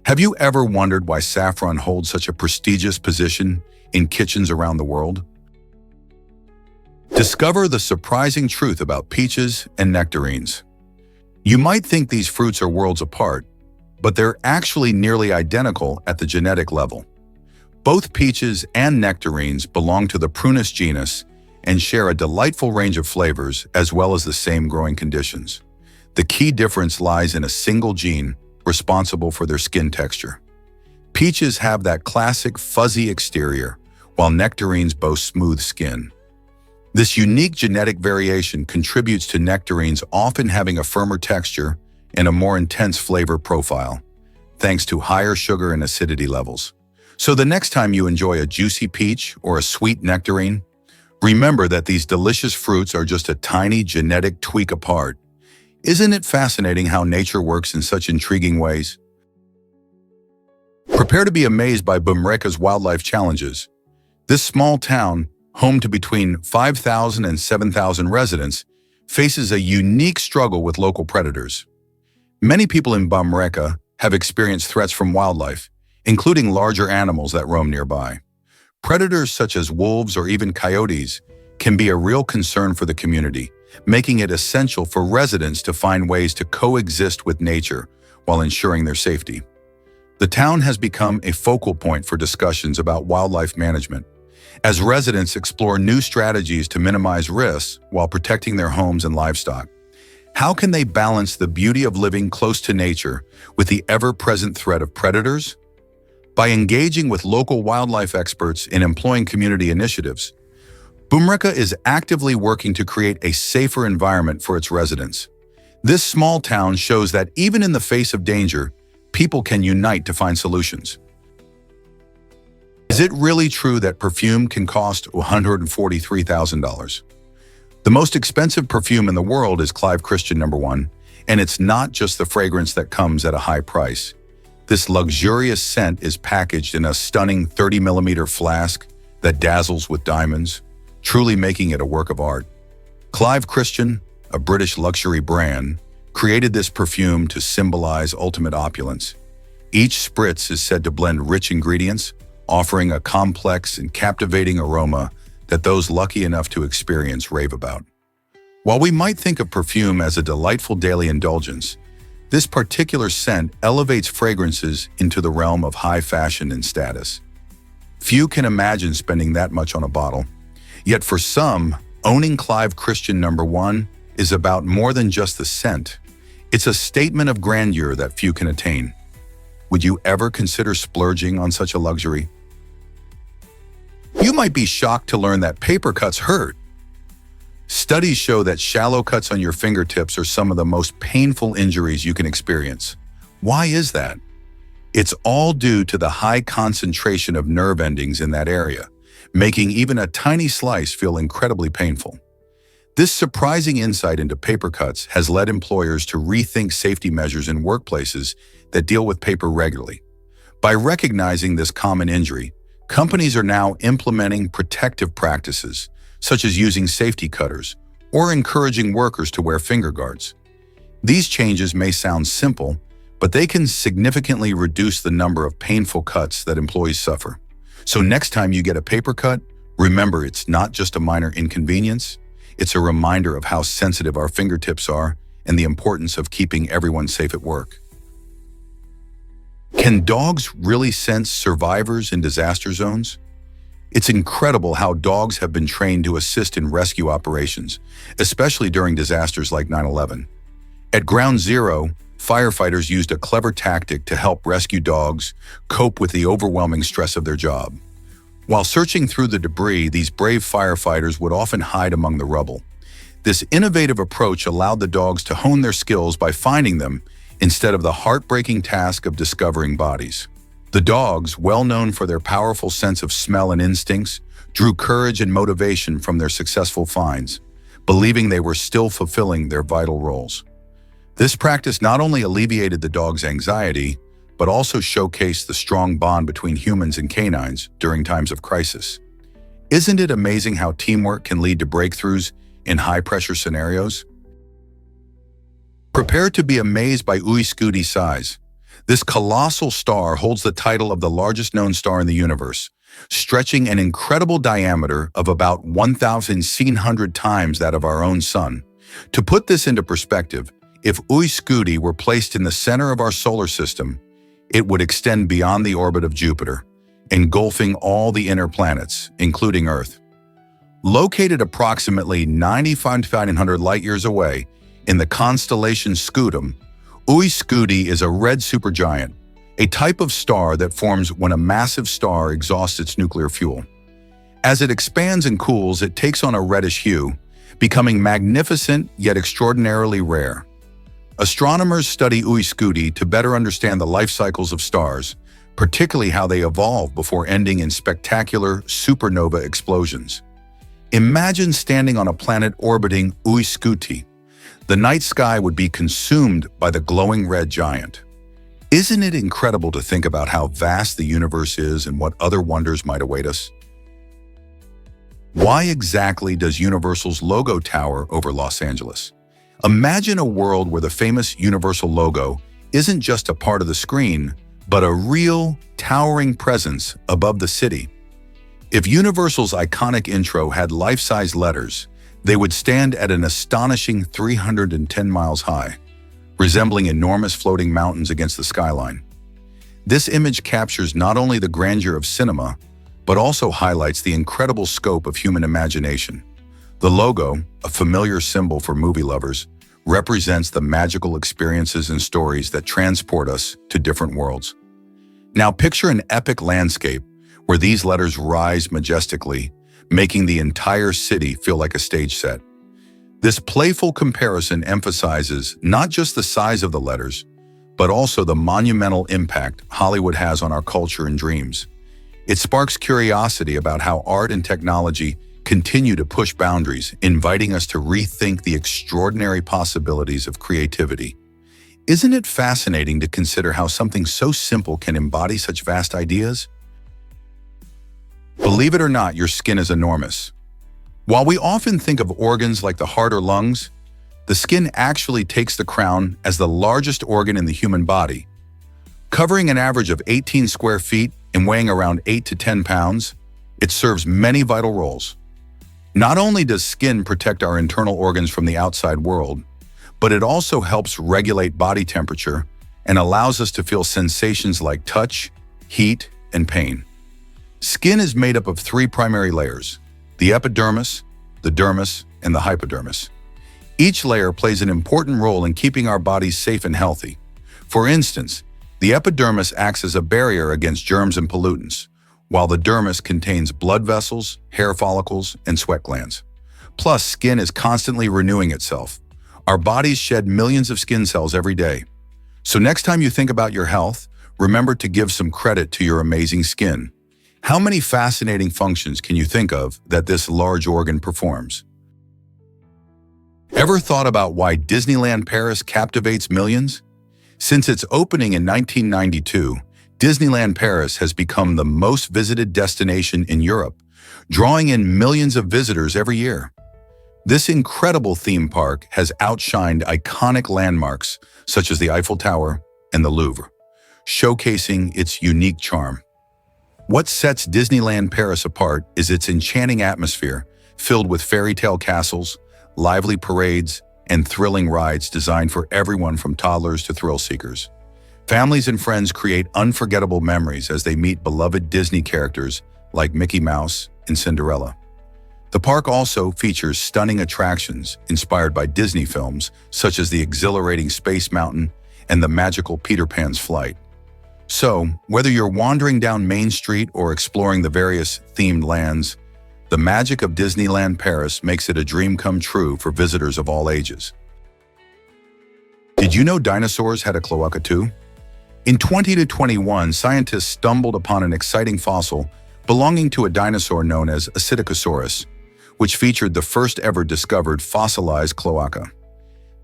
Have you ever wondered why saffron holds such a prestigious position in kitchens around the world? Discover the surprising truth about peaches and nectarines. You might think these fruits are worlds apart, but they're actually nearly identical at the genetic level. Both peaches and nectarines belong to the Prunus genus and share a delightful range of flavors as well as the same growing conditions. The key difference lies in a single gene responsible for their skin texture. Peaches have that classic fuzzy exterior, while nectarines boast smooth skin. This unique genetic variation contributes to nectarines often having a firmer texture and a more intense flavor profile, thanks to higher sugar and acidity levels. So the next time you enjoy a juicy peach or a sweet nectarine, remember that these delicious fruits are just a tiny genetic tweak apart. Isn't it fascinating how nature works in such intriguing ways? Prepare to be amazed by Bumreka's wildlife challenges. This small town, home to between 5,000 and 7,000 residents, faces a unique struggle with local predators. Many people in Bumreka have experienced threats from wildlife, including larger animals that roam nearby. Predators such as wolves or even coyotes can be a real concern for the community, making it essential for residents to find ways to coexist with nature while ensuring their safety. The town has become a focal point for discussions about wildlife management, as residents explore new strategies to minimize risks while protecting their homes and livestock. How can they balance the beauty of living close to nature with the ever-present threat of predators? By engaging with local wildlife experts and employing community initiatives, Bumreka is actively working to create a safer environment for its residents. This small town shows that even in the face of danger, people can unite to find solutions. Is it really true that perfume can cost $143,000? The most expensive perfume in the world is Clive Christian No. 1, and it's not just the fragrance that comes at a high price. This luxurious scent is packaged in a stunning 30mm flask that dazzles with diamonds, truly making it a work of art. Clive Christian, a British luxury brand, created this perfume to symbolize ultimate opulence. Each spritz is said to blend rich ingredients, offering a complex and captivating aroma that those lucky enough to experience rave about. While we might think of perfume as a delightful daily indulgence, this particular scent elevates fragrances into the realm of high fashion and status. Few can imagine spending that much on a bottle. Yet for some, owning Clive Christian No. 1 is about more than just the scent. It's a statement of grandeur that few can attain. Would you ever consider splurging on such a luxury? You might be shocked to learn that paper cuts hurt. Studies show that shallow cuts on your fingertips are some of the most painful injuries you can experience. Why is that? It's all due to the high concentration of nerve endings in that area, making even a tiny slice feel incredibly painful. This surprising insight into paper cuts has led employers to rethink safety measures in workplaces that deal with paper regularly. By recognizing this common injury, companies are now implementing protective practices, such as using safety cutters or encouraging workers to wear finger guards. These changes may sound simple, but they can significantly reduce the number of painful cuts that employees suffer. So next time you get a paper cut, remember it's not just a minor inconvenience, it's a reminder of how sensitive our fingertips are and the importance of keeping everyone safe at work. Can dogs really sense survivors in disaster zones? It's incredible how dogs have been trained to assist in rescue operations, especially during disasters like 9/11. At Ground Zero, firefighters used a clever tactic to help rescue dogs cope with the overwhelming stress of their job. While searching through the debris, these brave firefighters would often hide among the rubble. This innovative approach allowed the dogs to hone their skills by finding them instead of the heartbreaking task of discovering bodies. The dogs, well known for their powerful sense of smell and instincts, drew courage and motivation from their successful finds, believing they were still fulfilling their vital roles. This practice not only alleviated the dog's anxiety, but also showcased the strong bond between humans and canines during times of crisis. Isn't it amazing how teamwork can lead to breakthroughs in high-pressure scenarios? Prepare to be amazed by Uiscudi's size. This colossal star holds the title of the largest known star in the universe, stretching an incredible diameter of about 1,600 times that of our own sun. To put this into perspective, if Uiscudi were placed in the center of our solar system, it would extend beyond the orbit of Jupiter, engulfing all the inner planets, including Earth. Located approximately 9,500 light-years away in the constellation Scutum, Uiscudi is a red supergiant, a type of star that forms when a massive star exhausts its nuclear fuel. As it expands and cools, it takes on a reddish hue, becoming magnificent yet extraordinarily rare. Astronomers study Uiscudi to better understand the life cycles of stars, particularly how they evolve before ending in spectacular supernova explosions. Imagine standing on a planet orbiting Uiscudi. The night sky would be consumed by the glowing red giant. Isn't it incredible to think about how vast the universe is and what other wonders might await us? Why exactly does Universal's logo tower over Los Angeles? Imagine a world where the famous Universal logo isn't just a part of the screen, but a real, towering presence above the city. If Universal's iconic intro had life-size letters, they would stand at an astonishing 310 miles high, resembling enormous floating mountains against the skyline. This image captures not only the grandeur of cinema, but also highlights the incredible scope of human imagination. The logo, a familiar symbol for movie lovers, represents the magical experiences and stories that transport us to different worlds. Now picture an epic landscape where these letters rise majestically, making the entire city feel like a stage set. This playful comparison emphasizes not just the size of the letters, but also the monumental impact Hollywood has on our culture and dreams. It sparks curiosity about how art and technology continue to push boundaries, inviting us to rethink the extraordinary possibilities of creativity. Isn't it fascinating to consider how something so simple can embody such vast ideas? Believe it or not, your skin is enormous. While we often think of organs like the heart or lungs, the skin actually takes the crown as the largest organ in the human body. Covering an average of 18 square feet and weighing around 8 to 10 pounds, it serves many vital roles. Not only does skin protect our internal organs from the outside world, but it also helps regulate body temperature and allows us to feel sensations like touch, heat, and pain. Skin is made up of three primary layers: the epidermis, the dermis, and the hypodermis. Each layer plays an important role in keeping our bodies safe and healthy. For instance, the epidermis acts as a barrier against germs and pollutants, while the dermis contains blood vessels, hair follicles, and sweat glands. Plus, skin is constantly renewing itself. Our bodies shed millions of skin cells every day. So next time you think about your health, remember to give some credit to your amazing skin. How many fascinating functions can you think of that this large organ performs? Ever thought about why Disneyland Paris captivates millions? Since its opening in 1992, Disneyland Paris has become the most visited destination in Europe, drawing in millions of visitors every year. This incredible theme park has outshined iconic landmarks such as the Eiffel Tower and the Louvre, showcasing its unique charm. What sets Disneyland Paris apart is its enchanting atmosphere, filled with fairy tale castles, lively parades, and thrilling rides designed for everyone from toddlers to thrill seekers. Families and friends create unforgettable memories as they meet beloved Disney characters like Mickey Mouse and Cinderella. The park also features stunning attractions inspired by Disney films, such as the exhilarating Space Mountain and the magical Peter Pan's Flight. So, whether you're wandering down Main Street or exploring the various themed lands, the magic of Disneyland Paris makes it a dream come true for visitors of all ages. Did you know dinosaurs had a cloaca too? In 2021, scientists stumbled upon an exciting fossil belonging to a dinosaur known as Acetosaurus, which featured the first ever discovered fossilized cloaca.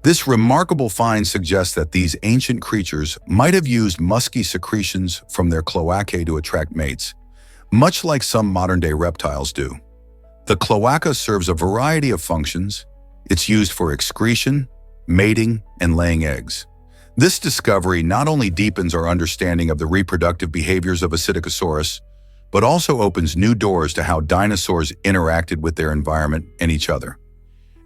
This remarkable find suggests that these ancient creatures might have used musky secretions from their cloacae to attract mates, much like some modern-day reptiles do. The cloaca serves a variety of functions. It's used for excretion, mating, and laying eggs. This discovery not only deepens our understanding of the reproductive behaviors of Acetosaurus, but also opens new doors to how dinosaurs interacted with their environment and each other.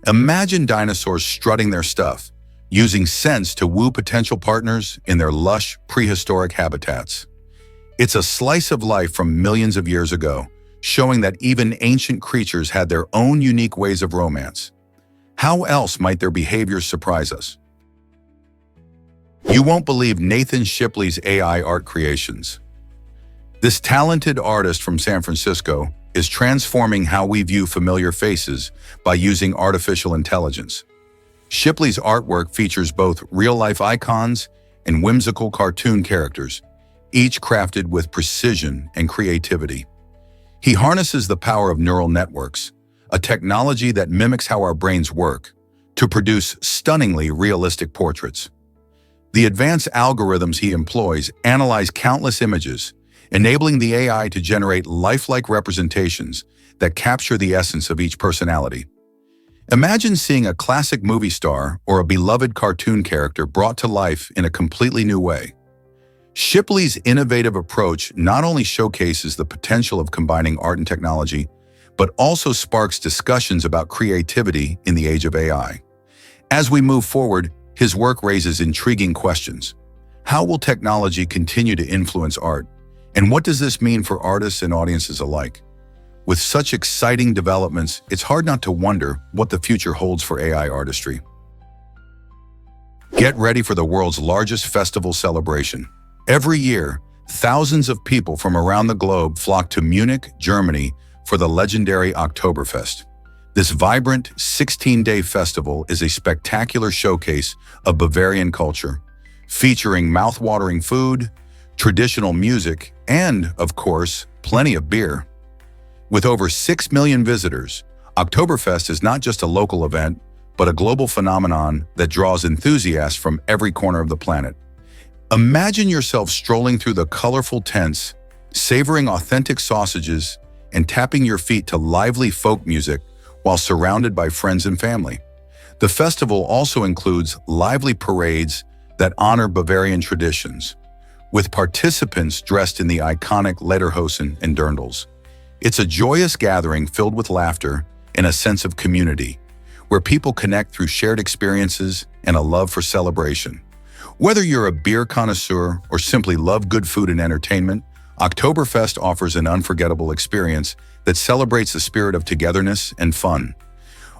Imagine dinosaurs strutting their stuff, using scents to woo potential partners in their lush, prehistoric habitats. It's a slice of life from millions of years ago, showing that even ancient creatures had their own unique ways of romance. How else might their behaviors surprise us? You won't believe Nathan Shipley's AI art creations. This talented artist from San Francisco is transforming how we view familiar faces by using artificial intelligence. Shipley's artwork features both real-life icons and whimsical cartoon characters, each crafted with precision and creativity. He harnesses the power of neural networks, a technology that mimics how our brains work, to produce stunningly realistic portraits. The advanced algorithms he employs analyze countless images, enabling the AI to generate lifelike representations that capture the essence of each personality. Imagine seeing a classic movie star or a beloved cartoon character brought to life in a completely new way. Shipley's innovative approach not only showcases the potential of combining art and technology, but also sparks discussions about creativity in the age of AI. As we move forward, his work raises intriguing questions. How will technology continue to influence art? And what does this mean for artists and audiences alike? With such exciting developments, it's hard not to wonder what the future holds for AI artistry. Get ready for the world's largest festival celebration. Every year, thousands of people from around the globe flock to Munich, Germany, for the legendary Oktoberfest. This vibrant 16-day festival is a spectacular showcase of Bavarian culture, featuring mouth-watering food, traditional music, and, of course, plenty of beer. With over 6 million visitors, Oktoberfest is not just a local event, but a global phenomenon that draws enthusiasts from every corner of the planet. Imagine yourself strolling through the colorful tents, savoring authentic sausages, and tapping your feet to lively folk music while surrounded by friends and family. The festival also includes lively parades that honor Bavarian traditions, with participants dressed in the iconic lederhosen and dirndls. It's a joyous gathering filled with laughter and a sense of community, where people connect through shared experiences and a love for celebration. Whether you're a beer connoisseur or simply love good food and entertainment, Oktoberfest offers an unforgettable experience that celebrates the spirit of togetherness and fun.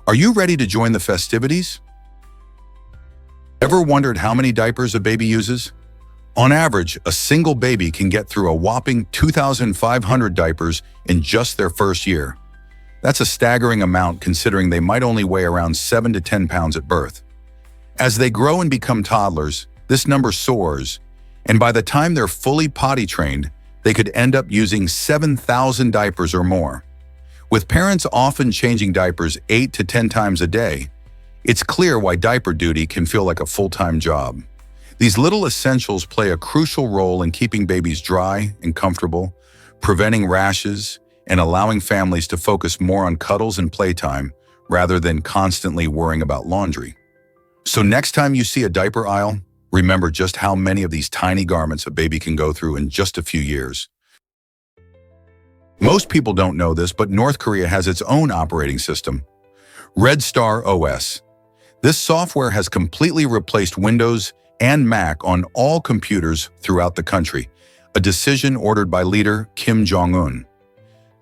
Are you ready to join the festivities? Ever wondered how many diapers a baby uses? On average, a single baby can get through a whopping 2,500 diapers in just their first year. That's a staggering amount considering they might only weigh around 7 to 10 pounds at birth. As they grow and become toddlers, this number soars, and by the time they're fully potty trained, they could end up using 7,000 diapers or more. With parents often changing diapers 8 to 10 times a day, it's clear why diaper duty can feel like a full-time job. These little essentials play a crucial role in keeping babies dry and comfortable, preventing rashes, and allowing families to focus more on cuddles and playtime rather than constantly worrying about laundry. So next time you see a diaper aisle, remember just how many of these tiny garments a baby can go through in just a few years. Most people don't know this, but North Korea has its own operating system, Red Star OS. This software has completely replaced Windows and Mac on all computers throughout the country, a decision ordered by leader Kim Jong-un.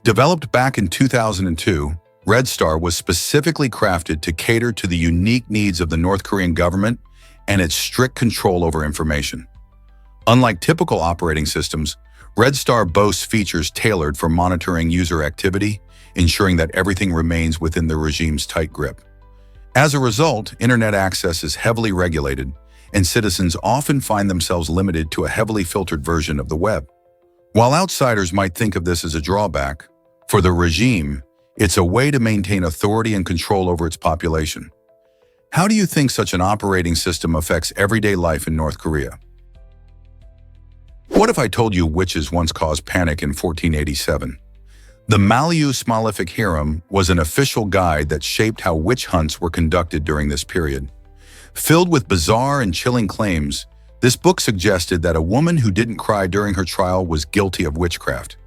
Developed back in 2002, Red Star was specifically crafted to cater to the unique needs of the North Korean government and its strict control over information. Unlike typical operating systems, Red Star boasts features tailored for monitoring user activity, ensuring that everything remains within the regime's tight grip. As a result, internet access is heavily regulated, and citizens often find themselves limited to a heavily filtered version of the web. While outsiders might think of this as a drawback, for the regime, it's a way to maintain authority and control over its population. How do you think such an operating system affects everyday life in North Korea? What if I told you witches once caused panic in 1487? The Maleficarum was an official guide that shaped how witch hunts were conducted during this period. Filled with bizarre and chilling claims, this book suggested that a woman who didn't cry during her trial was guilty of witchcraft.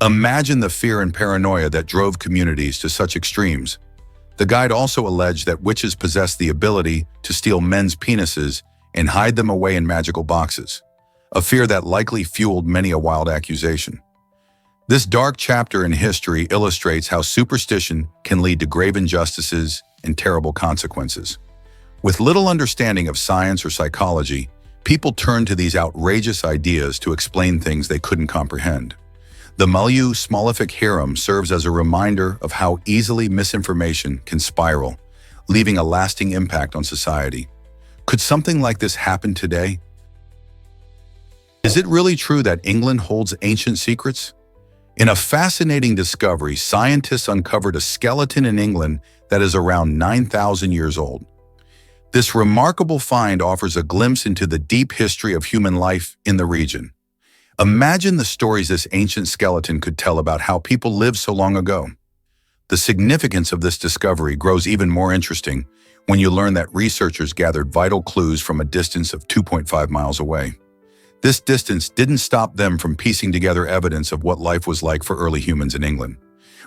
Imagine the fear and paranoia that drove communities to such extremes. The guide also alleged that witches possessed the ability to steal men's penises and hide them away in magical boxes, a fear that likely fueled many a wild accusation. This dark chapter in history illustrates how superstition can lead to grave injustices and terrible consequences. With little understanding of science or psychology, people turned to these outrageous ideas to explain things they couldn't comprehend. The Maleficarum serves as a reminder of how easily misinformation can spiral, leaving a lasting impact on society. Could something like this happen today? Is it really true that England holds ancient secrets? In a fascinating discovery, scientists uncovered a skeleton in England that is around 9,000 years old. This remarkable find offers a glimpse into the deep history of human life in the region. Imagine the stories this ancient skeleton could tell about how people lived so long ago. The significance of this discovery grows even more interesting when you learn that researchers gathered vital clues from a distance of 2.5 miles away. This distance didn't stop them from piecing together evidence of what life was like for early humans in England.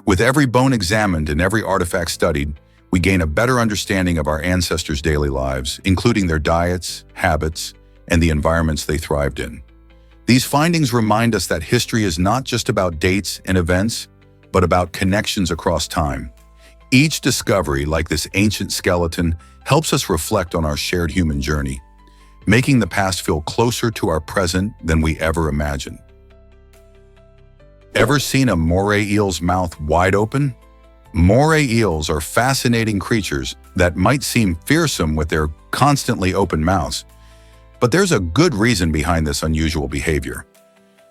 With every bone examined and every artifact studied, we gain a better understanding of our ancestors' daily lives, including their diets, habits, and the environments they thrived in. These findings remind us that history is not just about dates and events, but about connections across time. Each discovery, like this ancient skeleton, helps us reflect on our shared human journey, making the past feel closer to our present than we ever imagined. Ever seen a moray eel's mouth wide open? Moray eels are fascinating creatures that might seem fearsome with their constantly open mouths, but there's a good reason behind this unusual behavior.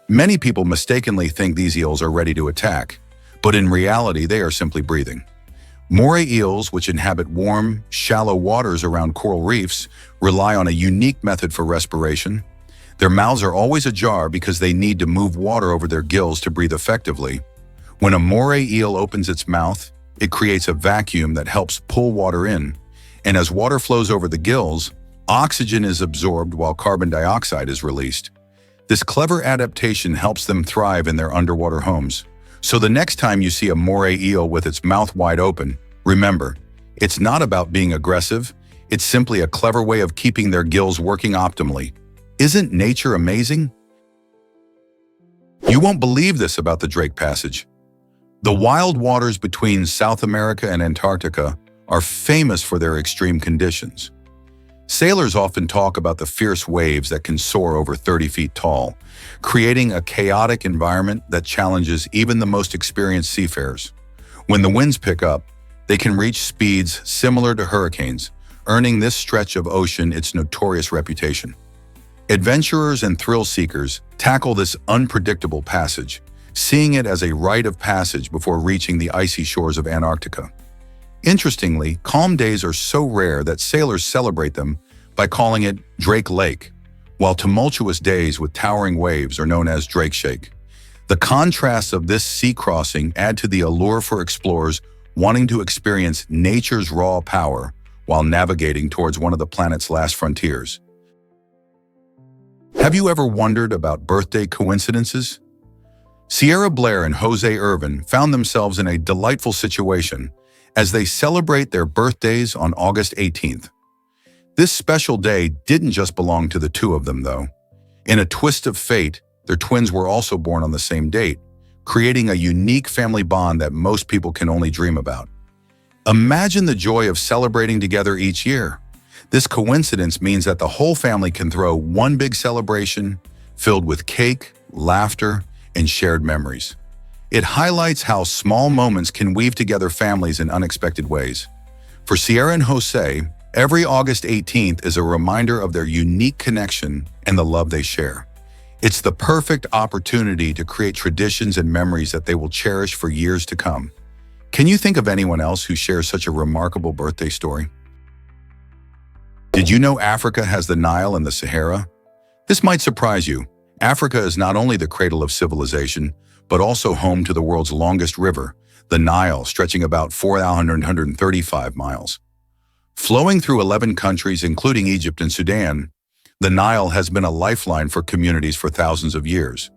Many people mistakenly think these eels are ready to attack, but in reality they are simply breathing. Moray eels, which inhabit warm, shallow waters around coral reefs, rely on a unique method for respiration. Their mouths are always ajar because they need to move water over their gills to breathe effectively. When a moray eel opens its mouth, it creates a vacuum that helps pull water in, and as water flows over the gills, oxygen is absorbed while carbon dioxide is released. This clever adaptation helps them thrive in their underwater homes. So the next time you see a moray eel with its mouth wide open, remember, it's not about being aggressive, it's simply a clever way of keeping their gills working optimally. Isn't nature amazing? You won't believe this about the Drake Passage. The wild waters between South America and Antarctica are famous for their extreme conditions. Sailors often talk about the fierce waves that can soar over 30 feet tall, creating a chaotic environment that challenges even the most experienced seafarers. When the winds pick up, they can reach speeds similar to hurricanes, earning this stretch of ocean its notorious reputation. Adventurers and thrill seekers tackle this unpredictable passage, seeing it as a rite of passage before reaching the icy shores of Antarctica. Interestingly, calm days are so rare that sailors celebrate them by calling it Drake Lake, while tumultuous days with towering waves are known as Drake Shake. The contrasts of this sea crossing add to the allure for explorers wanting to experience nature's raw power while navigating towards one of the planet's last frontiers. Have you ever wondered about birthday coincidences? Sierra Blair and Jose Irvin found themselves in a delightful situation as they celebrate their birthdays on August 18th. This special day didn't just belong to the two of them, though. In a twist of fate, their twins were also born on the same date, creating a unique family bond that most people can only dream about. Imagine the joy of celebrating together each year. This coincidence means that the whole family can throw one big celebration filled with cake, laughter, and shared memories. It highlights how small moments can weave together families in unexpected ways. For Sierra and Jose, every August 18th is a reminder of their unique connection and the love they share. It's the perfect opportunity to create traditions and memories that they will cherish for years to come. Can you think of anyone else who shares such a remarkable birthday story? Did you know Africa has the Nile and the Sahara? This might surprise you. Africa is not only the cradle of civilization, but also home to the world's longest river, the Nile, stretching about 435 miles. Flowing through 11 countries, including Egypt and Sudan, the Nile has been a lifeline for communities for thousands of years.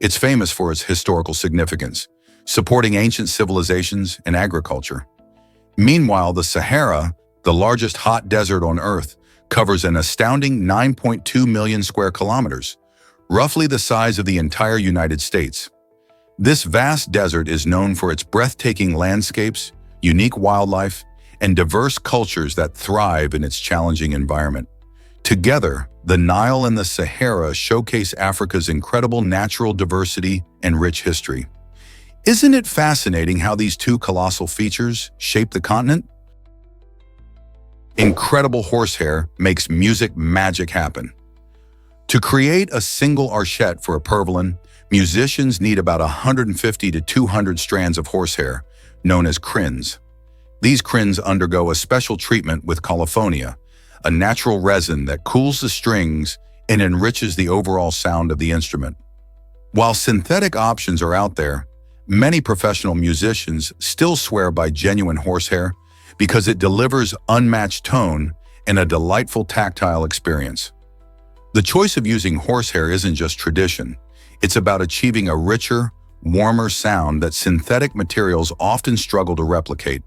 It's famous for its historical significance, supporting ancient civilizations and agriculture. Meanwhile, the Sahara, the largest hot desert on Earth, covers an astounding 9.2 million square kilometers, roughly the size of the entire United States. This vast desert is known for its breathtaking landscapes, unique wildlife, and diverse cultures that thrive in its challenging environment. Together, the Nile and the Sahara showcase Africa's incredible natural diversity and rich history. Isn't it fascinating how these two colossal features shape the continent? Incredible horsehair makes music magic happen. To create a single archet for a purviolin, musicians need about 150 to 200 strands of horsehair, known as crins. These crins undergo a special treatment with colophonium, a natural resin that cools the strings and enriches the overall sound of the instrument. While synthetic options are out there, many professional musicians still swear by genuine horsehair because it delivers unmatched tone and a delightful tactile experience. The choice of using horsehair isn't just tradition. It's about achieving a richer, warmer sound that synthetic materials often struggle to replicate.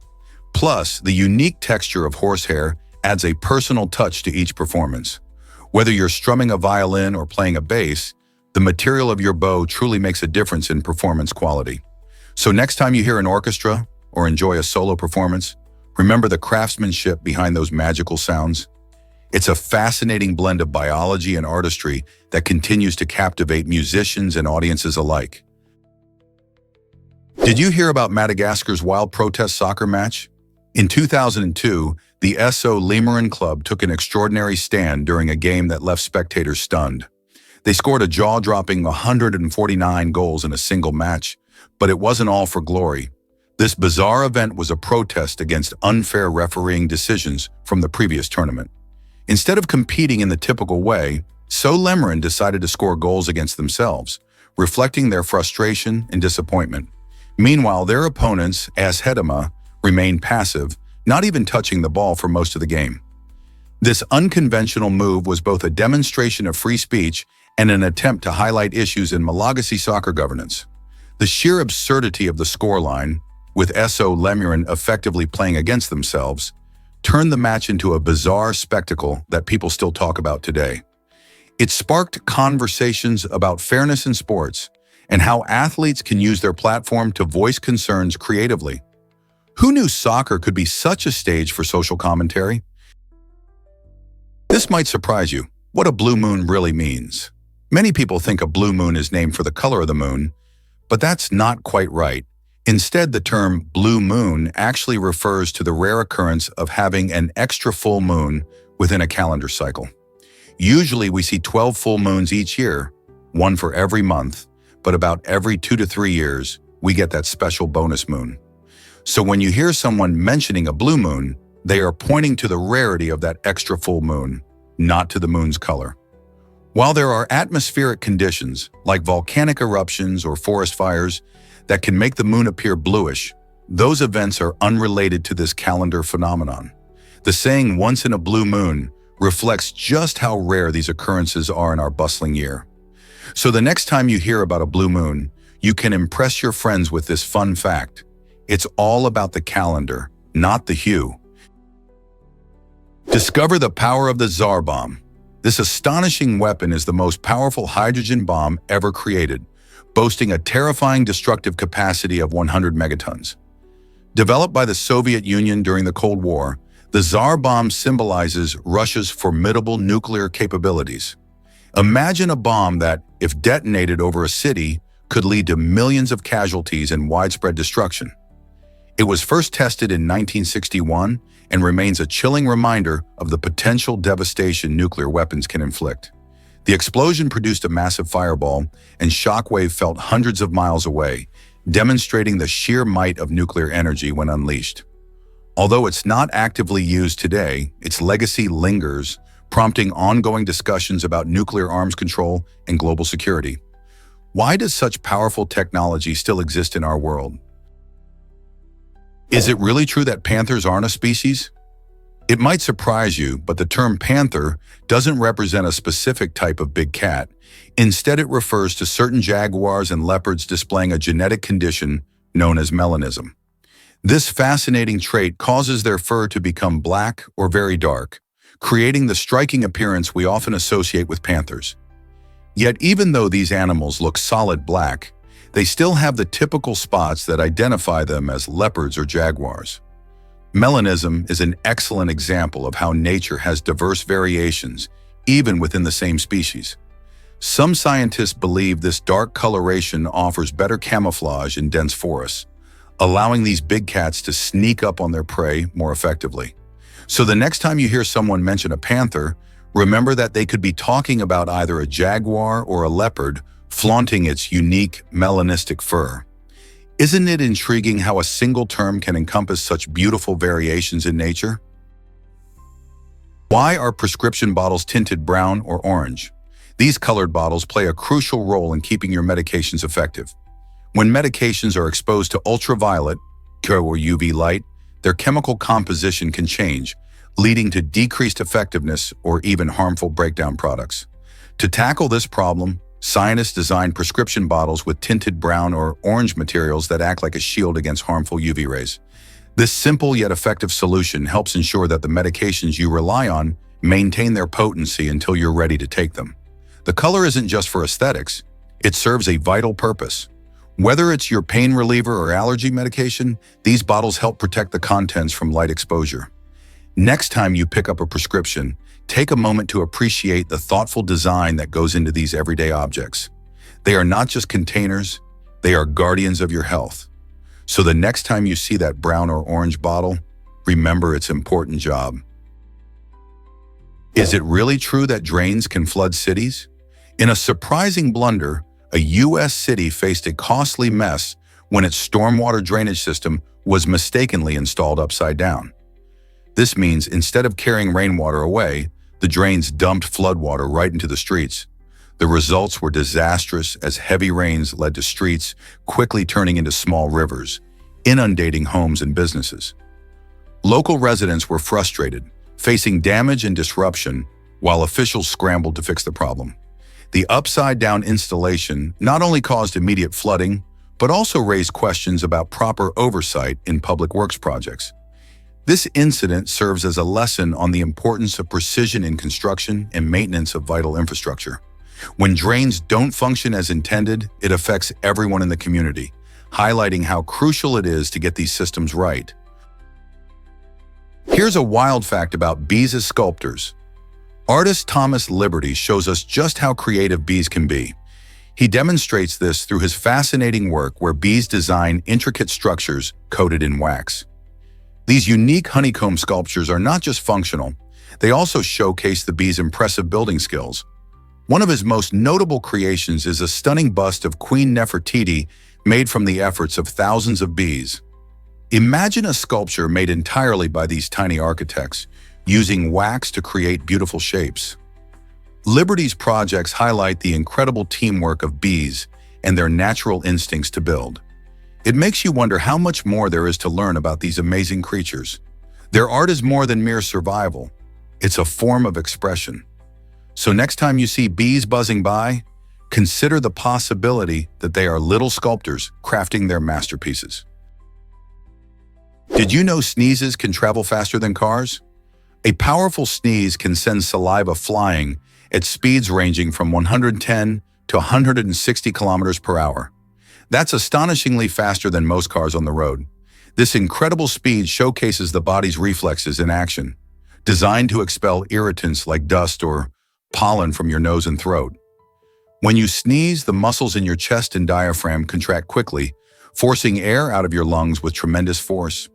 Plus, the unique texture of horsehair adds a personal touch to each performance. Whether you're strumming a violin or playing a bass, the material of your bow truly makes a difference in performance quality. So next time you hear an orchestra or enjoy a solo performance, remember the craftsmanship behind those magical sounds. It's a fascinating blend of biology and artistry that continues to captivate musicians and audiences alike. Did you hear about Madagascar's wild protest soccer match? In 2002, the SO Lemeren Club took an extraordinary stand during a game that left spectators stunned. They scored a jaw-dropping 149 goals in a single match, but it wasn't all for glory. This bizarre event was a protest against unfair refereeing decisions from the previous tournament. Instead of competing in the typical way, SO Lemeren decided to score goals against themselves, reflecting their frustration and disappointment. Meanwhile, their opponents, AS Hedema, remained passive, not even touching the ball for most of the game. This unconventional move was both a demonstration of free speech and an attempt to highlight issues in Malagasy soccer governance. The sheer absurdity of the scoreline, with SO Lemeren effectively playing against themselves, turned the match into a bizarre spectacle that people still talk about today. It sparked conversations about fairness in sports and how athletes can use their platform to voice concerns creatively. Who knew soccer could be such a stage for social commentary? This might surprise you, what a blue moon really means. Many people think a blue moon is named for the color of the moon, but that's not quite right. Instead, the term blue moon actually refers to the rare occurrence of having an extra full moon within a calendar cycle. Usually we see 12 full moons each year, one for every month, but about every 2 to 3 years, we get that special bonus moon. So when you hear someone mentioning a blue moon, they are pointing to the rarity of that extra full moon, not to the moon's color. While there are atmospheric conditions, like volcanic eruptions or forest fires, that can make the moon appear bluish, those events are unrelated to this calendar phenomenon. The saying "once in a blue moon" reflects just how rare these occurrences are in our bustling year. So the next time you hear about a blue moon, you can impress your friends with this fun fact. It's all about the calendar, not the hue. Discover the power of the Tsar bomb. This astonishing weapon is the most powerful hydrogen bomb ever created, boasting a terrifying destructive capacity of 100 megatons. Developed by the Soviet Union during the Cold War, the Tsar bomb symbolizes Russia's formidable nuclear capabilities. Imagine a bomb that, if detonated over a city, could lead to millions of casualties and widespread destruction. It was first tested in 1961 and remains a chilling reminder of the potential devastation nuclear weapons can inflict. The explosion produced a massive fireball, and shockwave felt hundreds of miles away, demonstrating the sheer might of nuclear energy when unleashed. Although it's not actively used today, its legacy lingers, prompting ongoing discussions about nuclear arms control and global security. Why does such powerful technology still exist in our world? Is it really true that panthers aren't a species? It might surprise you, but the term panther doesn't represent a specific type of big cat. Instead, it refers to certain jaguars and leopards displaying a genetic condition known as melanism. This fascinating trait causes their fur to become black or very dark, creating the striking appearance we often associate with panthers. Yet even though these animals look solid black, they still have the typical spots that identify them as leopards or jaguars. Melanism is an excellent example of how nature has diverse variations, even within the same species. Some scientists believe this dark coloration offers better camouflage in dense forests, allowing these big cats to sneak up on their prey more effectively. So the next time you hear someone mention a panther, remember that they could be talking about either a jaguar or a leopard, flaunting its unique melanistic fur. Isn't it intriguing how a single term can encompass such beautiful variations in nature? Why are prescription bottles tinted brown or orange? These colored bottles play a crucial role in keeping your medications effective. When medications are exposed to ultraviolet, or UV light, their chemical composition can change, leading to decreased effectiveness or even harmful breakdown products. To tackle this problem, scientists designed prescription bottles with tinted brown or orange materials that act like a shield against harmful UV rays. This simple yet effective solution helps ensure that the medications you rely on Maintain their potency until you're ready to take them. The color isn't just for aesthetics, it serves a vital purpose. Whether it's your pain reliever or allergy medication, these bottles help protect the contents from light exposure. Next time you pick up a prescription, take a moment to appreciate the thoughtful design that goes into these everyday objects. They are not just containers, they are guardians of your health. So the next time you see that brown or orange bottle, remember its important job. Is it really true that drains can flood cities? In a surprising blunder, a U.S. city faced a costly mess when its stormwater drainage system was mistakenly installed upside down. This means instead of carrying rainwater away, the drains dumped floodwater right into the streets. The results were disastrous as heavy rains led to streets quickly turning into small rivers, inundating homes and businesses. Local residents were frustrated, facing damage and disruption, while officials scrambled to fix the problem. The upside-down installation not only caused immediate flooding, but also raised questions about proper oversight in public works projects. This incident serves as a lesson on the importance of precision in construction and maintenance of vital infrastructure. When drains don't function as intended, it affects everyone in the community, highlighting how crucial it is to get these systems right. Here's a wild fact about bees as sculptors. Artist Thomas Liberty shows us just how creative bees can be. He demonstrates this through his fascinating work where bees design intricate structures coated in wax. These unique honeycomb sculptures are not just functional, they also showcase the bee's impressive building skills. One of his most notable creations is a stunning bust of Queen Nefertiti made from the efforts of thousands of bees. Imagine a sculpture made entirely by these tiny architects, using wax to create beautiful shapes. Liberty's projects highlight the incredible teamwork of bees and their natural instincts to build. It makes you wonder how much more there is to learn about these amazing creatures. Their art is more than mere survival. It's a form of expression. So next time you see bees buzzing by, consider the possibility that they are little sculptors crafting their masterpieces. Did you know sneezes can travel faster than cars? A powerful sneeze can send saliva flying at speeds ranging from 110 to 160 kilometers per hour. That's astonishingly faster than most cars on the road. This incredible speed showcases the body's reflexes in action, designed to expel irritants like dust or pollen from your nose and throat. When you sneeze, the muscles in your chest and diaphragm contract quickly, forcing air out of your lungs with tremendous force.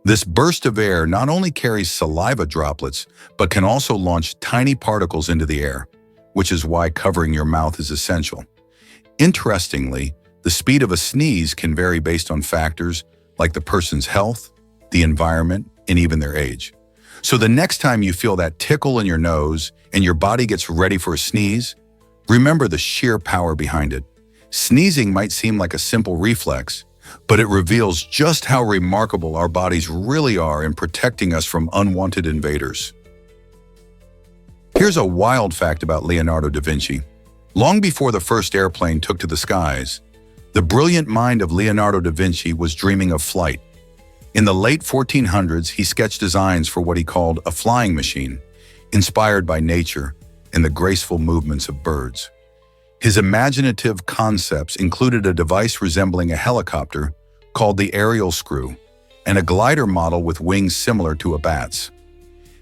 This burst of air not only carries saliva droplets, but can also launch tiny particles into the air, which is why covering your mouth is essential. Interestingly, the speed of a sneeze can vary based on factors like the person's health, the environment, and even their age. So the next time you feel that tickle in your nose and your body gets ready for a sneeze, remember the sheer power behind it. Sneezing might seem like a simple reflex, but it reveals just how remarkable our bodies really are in protecting us from unwanted invaders. Here's a wild fact about Leonardo da Vinci. Long before the first airplane took to the skies, the brilliant mind of Leonardo da Vinci was dreaming of flight. In the late 1400s, he sketched designs for what he called a flying machine, inspired by nature and the graceful movements of birds. His imaginative concepts included a device resembling a helicopter called the aerial screw and a glider model with wings similar to a bat's.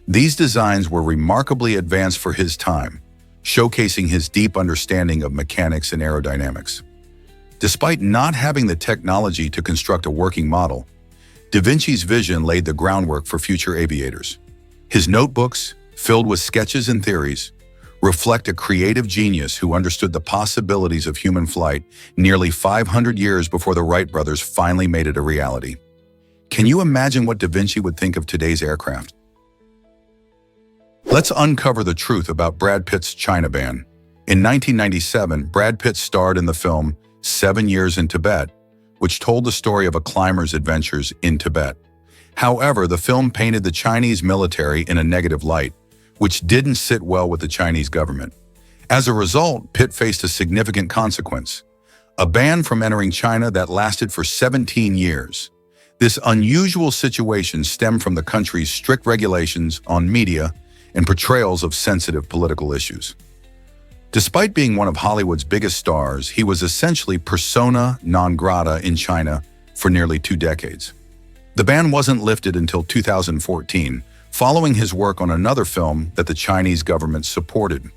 These designs were remarkably advanced for his time, showcasing his deep understanding of mechanics and aerodynamics. Despite not having the technology to construct a working model, Da Vinci's vision laid the groundwork for future aviators. His notebooks, filled with sketches and theories, reflect a creative genius who understood the possibilities of human flight nearly 500 years before the Wright brothers finally made it a reality. Can you imagine what Da Vinci would think of today's aircraft? Let's uncover the truth about Brad Pitt's China ban. In 1997, Brad Pitt starred in the film 7 Years in Tibet, which told the story of a climber's adventures in Tibet. However, the film painted the Chinese military in a negative light, which didn't sit well with the Chinese government. As a result, Pitt faced a significant consequence: a ban from entering China that lasted for 17 years. This unusual situation stemmed from the country's strict regulations on media and portrayals of sensitive political issues. Despite being one of Hollywood's biggest stars, he was essentially persona non grata in China for nearly 2 decades. The ban wasn't lifted until 2014, following his work on another film that the Chinese government supported.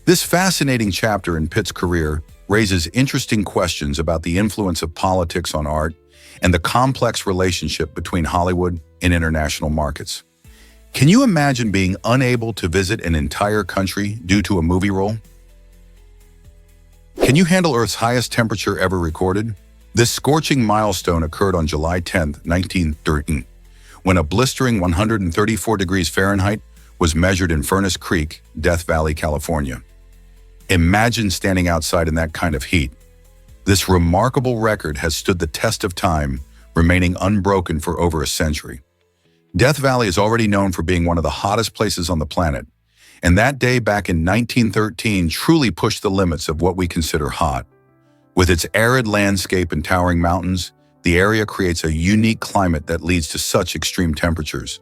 This fascinating chapter in Pitt's career raises interesting questions about the influence of politics on art and the complex relationship between Hollywood and international markets. Can you imagine being unable to visit an entire country due to a movie role? Can you handle Earth's highest temperature ever recorded? This scorching milestone occurred on July 10, 1913, when a blistering 134 degrees Fahrenheit was measured in Furnace Creek, Death Valley, California. Imagine standing outside in that kind of heat. This remarkable record has stood the test of time, remaining unbroken for over a century. Death Valley is already known for being one of the hottest places on the planet, and that day back in 1913 truly pushed the limits of what we consider hot. With its arid landscape and towering mountains, the area creates a unique climate that leads to such extreme temperatures.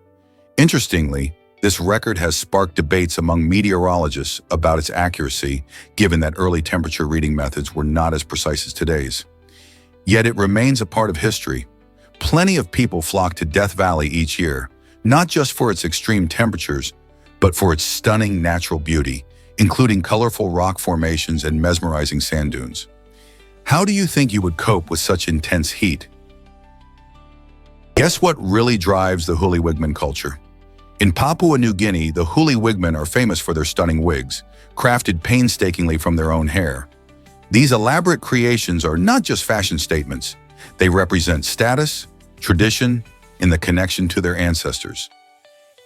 Interestingly, this record has sparked debates among meteorologists about its accuracy, given that early temperature reading methods were not as precise as today's. Yet it remains a part of history. Plenty of people flock to Death Valley each year, not just for its extreme temperatures, but for its stunning natural beauty, including colorful rock formations and mesmerizing sand dunes. How do you think you would cope with such intense heat? Guess what really drives the Huli-Wigman culture? In Papua New Guinea, the Huli-Wigman are famous for their stunning wigs, crafted painstakingly from their own hair. These elaborate creations are not just fashion statements. They represent status, tradition, and the connection to their ancestors.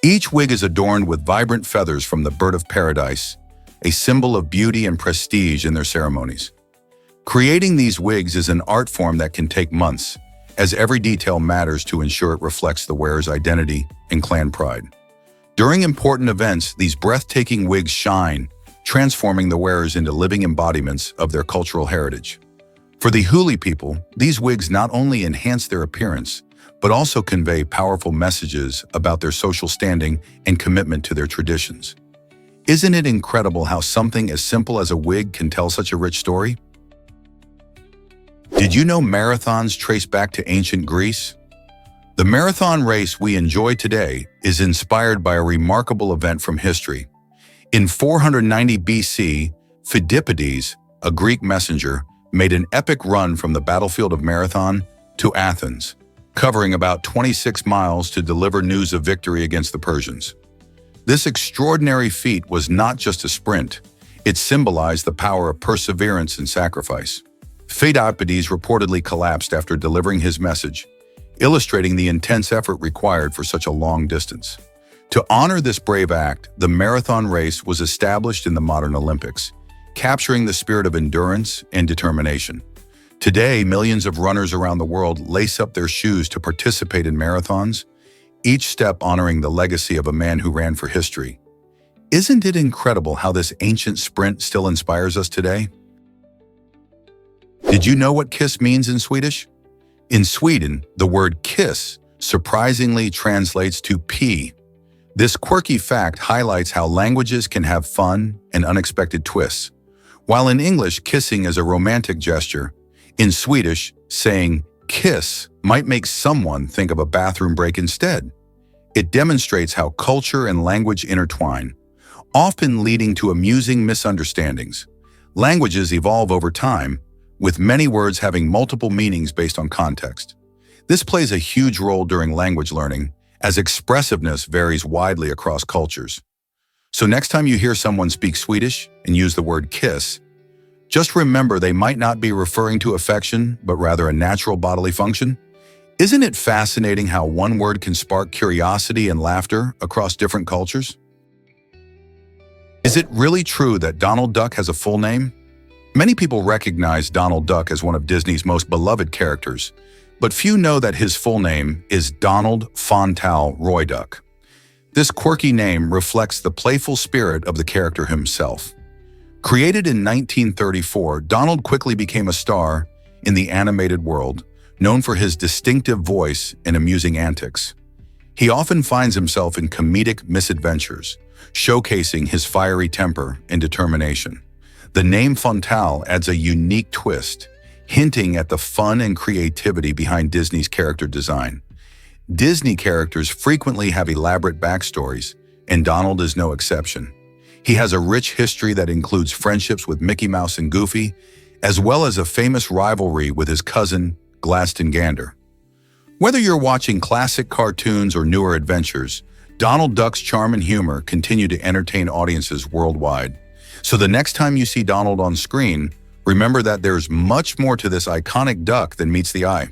Each wig is adorned with vibrant feathers from the bird of paradise, a symbol of beauty and prestige in their ceremonies. Creating these wigs is an art form that can take months, as every detail matters to ensure it reflects the wearer's identity and clan pride. During important events, these breathtaking wigs shine, transforming the wearers into living embodiments of their cultural heritage. For the Huli people, these wigs not only enhance their appearance, but also convey powerful messages about their social standing and commitment to their traditions. Isn't it incredible how something as simple as a wig can tell such a rich story? Did you know marathons trace back to ancient Greece? The marathon race we enjoy today is inspired by a remarkable event from history. In 490 BC, Phidippides, a Greek messenger, made an epic run from the battlefield of Marathon to Athens, covering about 26 miles to deliver news of victory against the Persians. This extraordinary feat was not just a sprint, it symbolized the power of perseverance and sacrifice. Phidippides reportedly collapsed after delivering his message, illustrating the intense effort required for such a long distance. To honor this brave act, the marathon race was established in the modern Olympics, capturing the spirit of endurance and determination. Today, millions of runners around the world lace up their shoes to participate in marathons, each step honoring the legacy of a man who ran for history. Isn't it incredible how this ancient sprint still inspires us today? Did you know what kiss means in Swedish? In Sweden, the word kiss surprisingly translates to pee. This quirky fact highlights how languages can have fun and unexpected twists. While in English, kissing is a romantic gesture, in Swedish, saying kiss might make someone think of a bathroom break instead. It demonstrates how culture and language intertwine, often leading to amusing misunderstandings. Languages evolve over time, with many words having multiple meanings based on context. This plays a huge role during language learning, as expressiveness varies widely across cultures. So next time you hear someone speak Swedish and use the word kiss, just remember they might not be referring to affection, but rather a natural bodily function. Isn't it fascinating how one word can spark curiosity and laughter across different cultures? Is it really true that Donald Duck has a full name? Many people recognize Donald Duck as one of Disney's most beloved characters, but few know that his full name is Donald Fontal Roy Duck. This quirky name reflects the playful spirit of the character himself. Created in 1934, Donald quickly became a star in the animated world, known for his distinctive voice and amusing antics. He often finds himself in comedic misadventures, showcasing his fiery temper and determination. The name Fontal adds a unique twist, hinting at the fun and creativity behind Disney's character design. Disney characters frequently have elaborate backstories, and Donald is no exception. He has a rich history that includes friendships with Mickey Mouse and Goofy, as well as a famous rivalry with his cousin, Gladstone Gander. Whether you're watching classic cartoons or newer adventures, Donald Duck's charm and humor continue to entertain audiences worldwide. So the next time you see Donald on screen, remember that there's much more to this iconic duck than meets the eye.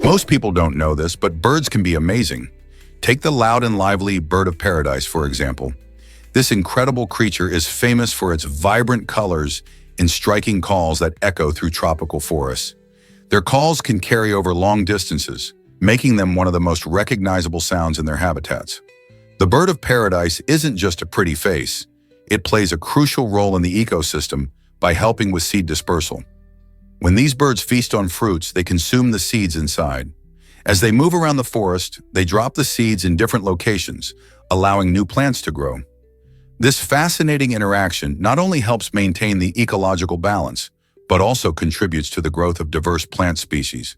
Most people don't know this, but birds can be amazing. Take the loud and lively bird of paradise, for example. This incredible creature is famous for its vibrant colors and striking calls that echo through tropical forests. Their calls can carry over long distances, making them one of the most recognizable sounds in their habitats. The bird of paradise isn't just a pretty face. It plays a crucial role in the ecosystem by helping with seed dispersal. When these birds feast on fruits, they consume the seeds inside. As they move around the forest, they drop the seeds in different locations, allowing new plants to grow. This fascinating interaction not only helps maintain the ecological balance, but also contributes to the growth of diverse plant species.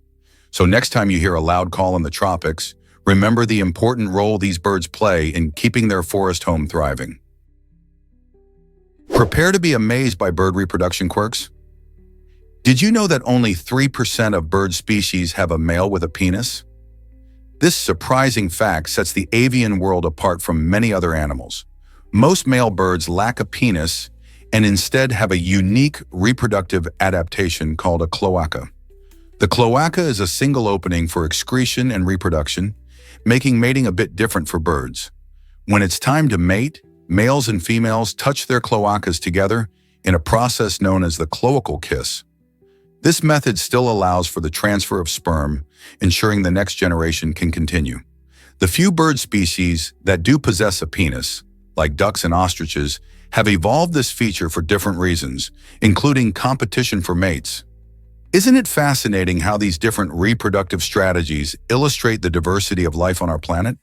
So next time you hear a loud call in the tropics, remember the important role these birds play in keeping their forest home thriving. Prepare to be amazed by bird reproduction quirks. Did you know that only 3% of bird species have a male with a penis? This surprising fact sets the avian world apart from many other animals. Most male birds lack a penis and instead have a unique reproductive adaptation called a cloaca. The cloaca is a single opening for excretion and reproduction, making mating a bit different for birds. When it's time to mate, males and females touch their cloacas together in a process known as the cloacal kiss. This method still allows for the transfer of sperm, ensuring the next generation can continue. The few bird species that do possess a penis, like ducks and ostriches, have evolved this feature for different reasons, including competition for mates. Isn't it fascinating how these different reproductive strategies illustrate the diversity of life on our planet?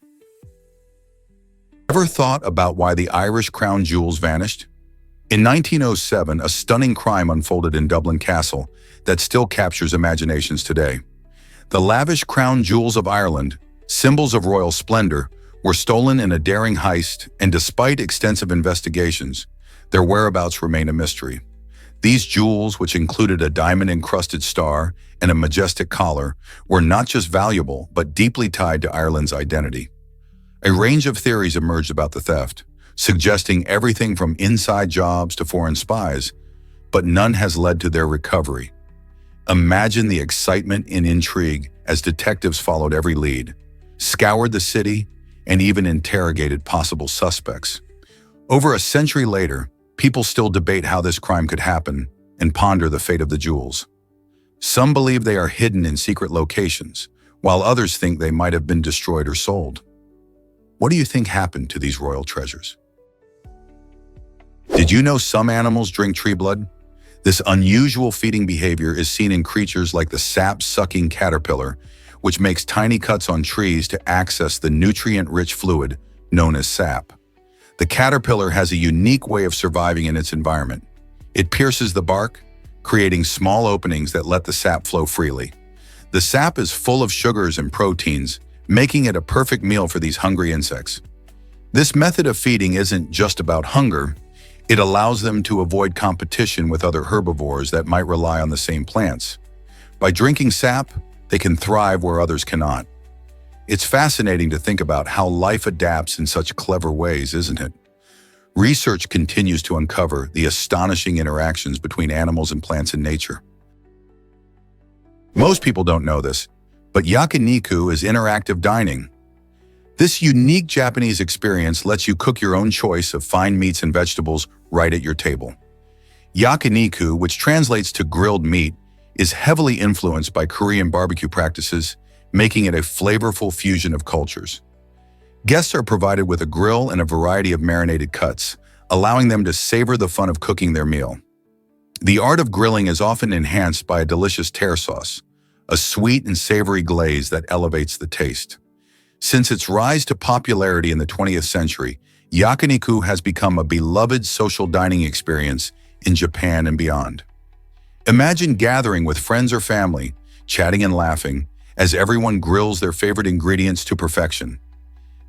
Ever thought about why the Irish crown jewels vanished? In 1907, a stunning crime unfolded in Dublin Castle that still captures imaginations today. The lavish crown jewels of Ireland, symbols of royal splendor, were stolen in a daring heist, and despite extensive investigations, their whereabouts remain a mystery. These jewels, which included a diamond-encrusted star and a majestic collar, were not just valuable, but deeply tied to Ireland's identity. A range of theories emerged about the theft, suggesting everything from inside jobs to foreign spies, but none has led to their recovery. Imagine the excitement and intrigue as detectives followed every lead, scoured the city, and even interrogated possible suspects. Over a century later, people still debate how this crime could happen and ponder the fate of the jewels. Some believe they are hidden in secret locations, while others think they might have been destroyed or sold. What do you think happened to these royal treasures? Did you know some animals drink tree blood? This unusual feeding behavior is seen in creatures like the sap-sucking caterpillar, which makes tiny cuts on trees to access the nutrient-rich fluid known as sap. The caterpillar has a unique way of surviving in its environment. It pierces the bark, creating small openings that let the sap flow freely. The sap is full of sugars and proteins, making it a perfect meal for these hungry insects. This method of feeding isn't just about hunger. It allows them to avoid competition with other herbivores that might rely on the same plants. By drinking sap, they can thrive where others cannot. It's fascinating to think about how life adapts in such clever ways, isn't it? Research continues to uncover the astonishing interactions between animals and plants in nature. Most people don't know this, but yakiniku is interactive dining. This unique Japanese experience lets you cook your own choice of fine meats and vegetables right at your table. Yakiniku, which translates to grilled meat, is heavily influenced by Korean barbecue practices, making it a flavorful fusion of cultures. Guests are provided with a grill and a variety of marinated cuts, allowing them to savor the fun of cooking their meal. The art of grilling is often enhanced by a delicious tare sauce, a sweet and savory glaze that elevates the taste. Since its rise to popularity in the 20th century, yakiniku has become a beloved social dining experience in Japan and beyond. Imagine gathering with friends or family, chatting and laughing, as everyone grills their favorite ingredients to perfection.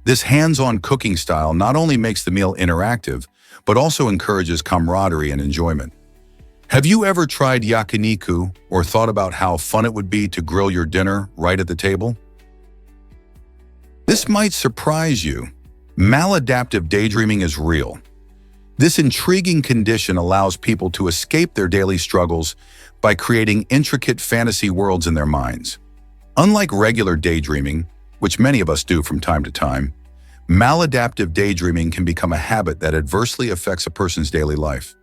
This hands-on cooking style not only makes the meal interactive, but also encourages camaraderie and enjoyment. Have you ever tried yakiniku or thought about how fun it would be to grill your dinner right at the table? This might surprise you. Maladaptive daydreaming is real. This intriguing condition allows people to escape their daily struggles by creating intricate fantasy worlds in their minds. Unlike regular daydreaming, which many of us do from time to time, maladaptive daydreaming can become a habit that adversely affects a person's daily life.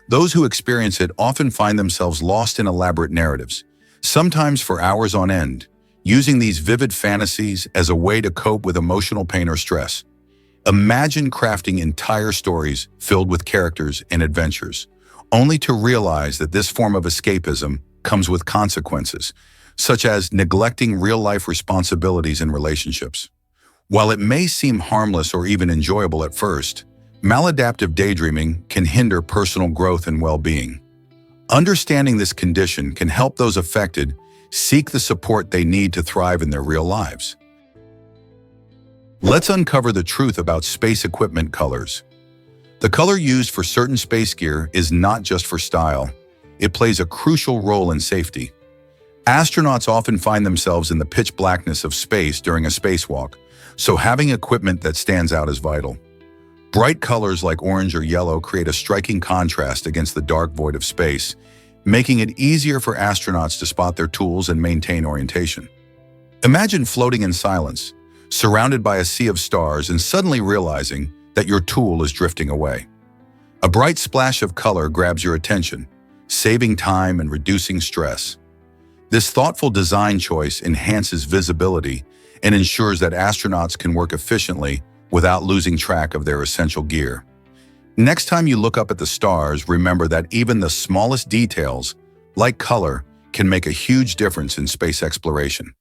Those who experience it often find themselves lost in elaborate narratives, sometimes for hours on end, using these vivid fantasies as a way to cope with emotional pain or stress. Imagine crafting entire stories filled with characters and adventures, only to realize that this form of escapism comes with consequences, such as neglecting real-life responsibilities and relationships. While it may seem harmless or even enjoyable at first, maladaptive daydreaming can hinder personal growth and well-being. Understanding this condition can help those affected seek the support they need to thrive in their real lives. Let's uncover the truth about space equipment colors. The color used for certain space gear is not just for style. It plays a crucial role in safety. Astronauts often find themselves in the pitch blackness of space during a spacewalk, so having equipment that stands out is vital. Bright colors like orange or yellow create a striking contrast against the dark void of space, making it easier for astronauts to spot their tools and maintain orientation. Imagine floating in silence, surrounded by a sea of stars, and suddenly realizing that your tool is drifting away. A bright splash of color grabs your attention, saving time and reducing stress. This thoughtful design choice enhances visibility and ensures that astronauts can work efficiently without losing track of their essential gear. Next time you look up at the stars, remember that even the smallest details, like color, can make a huge difference in space exploration.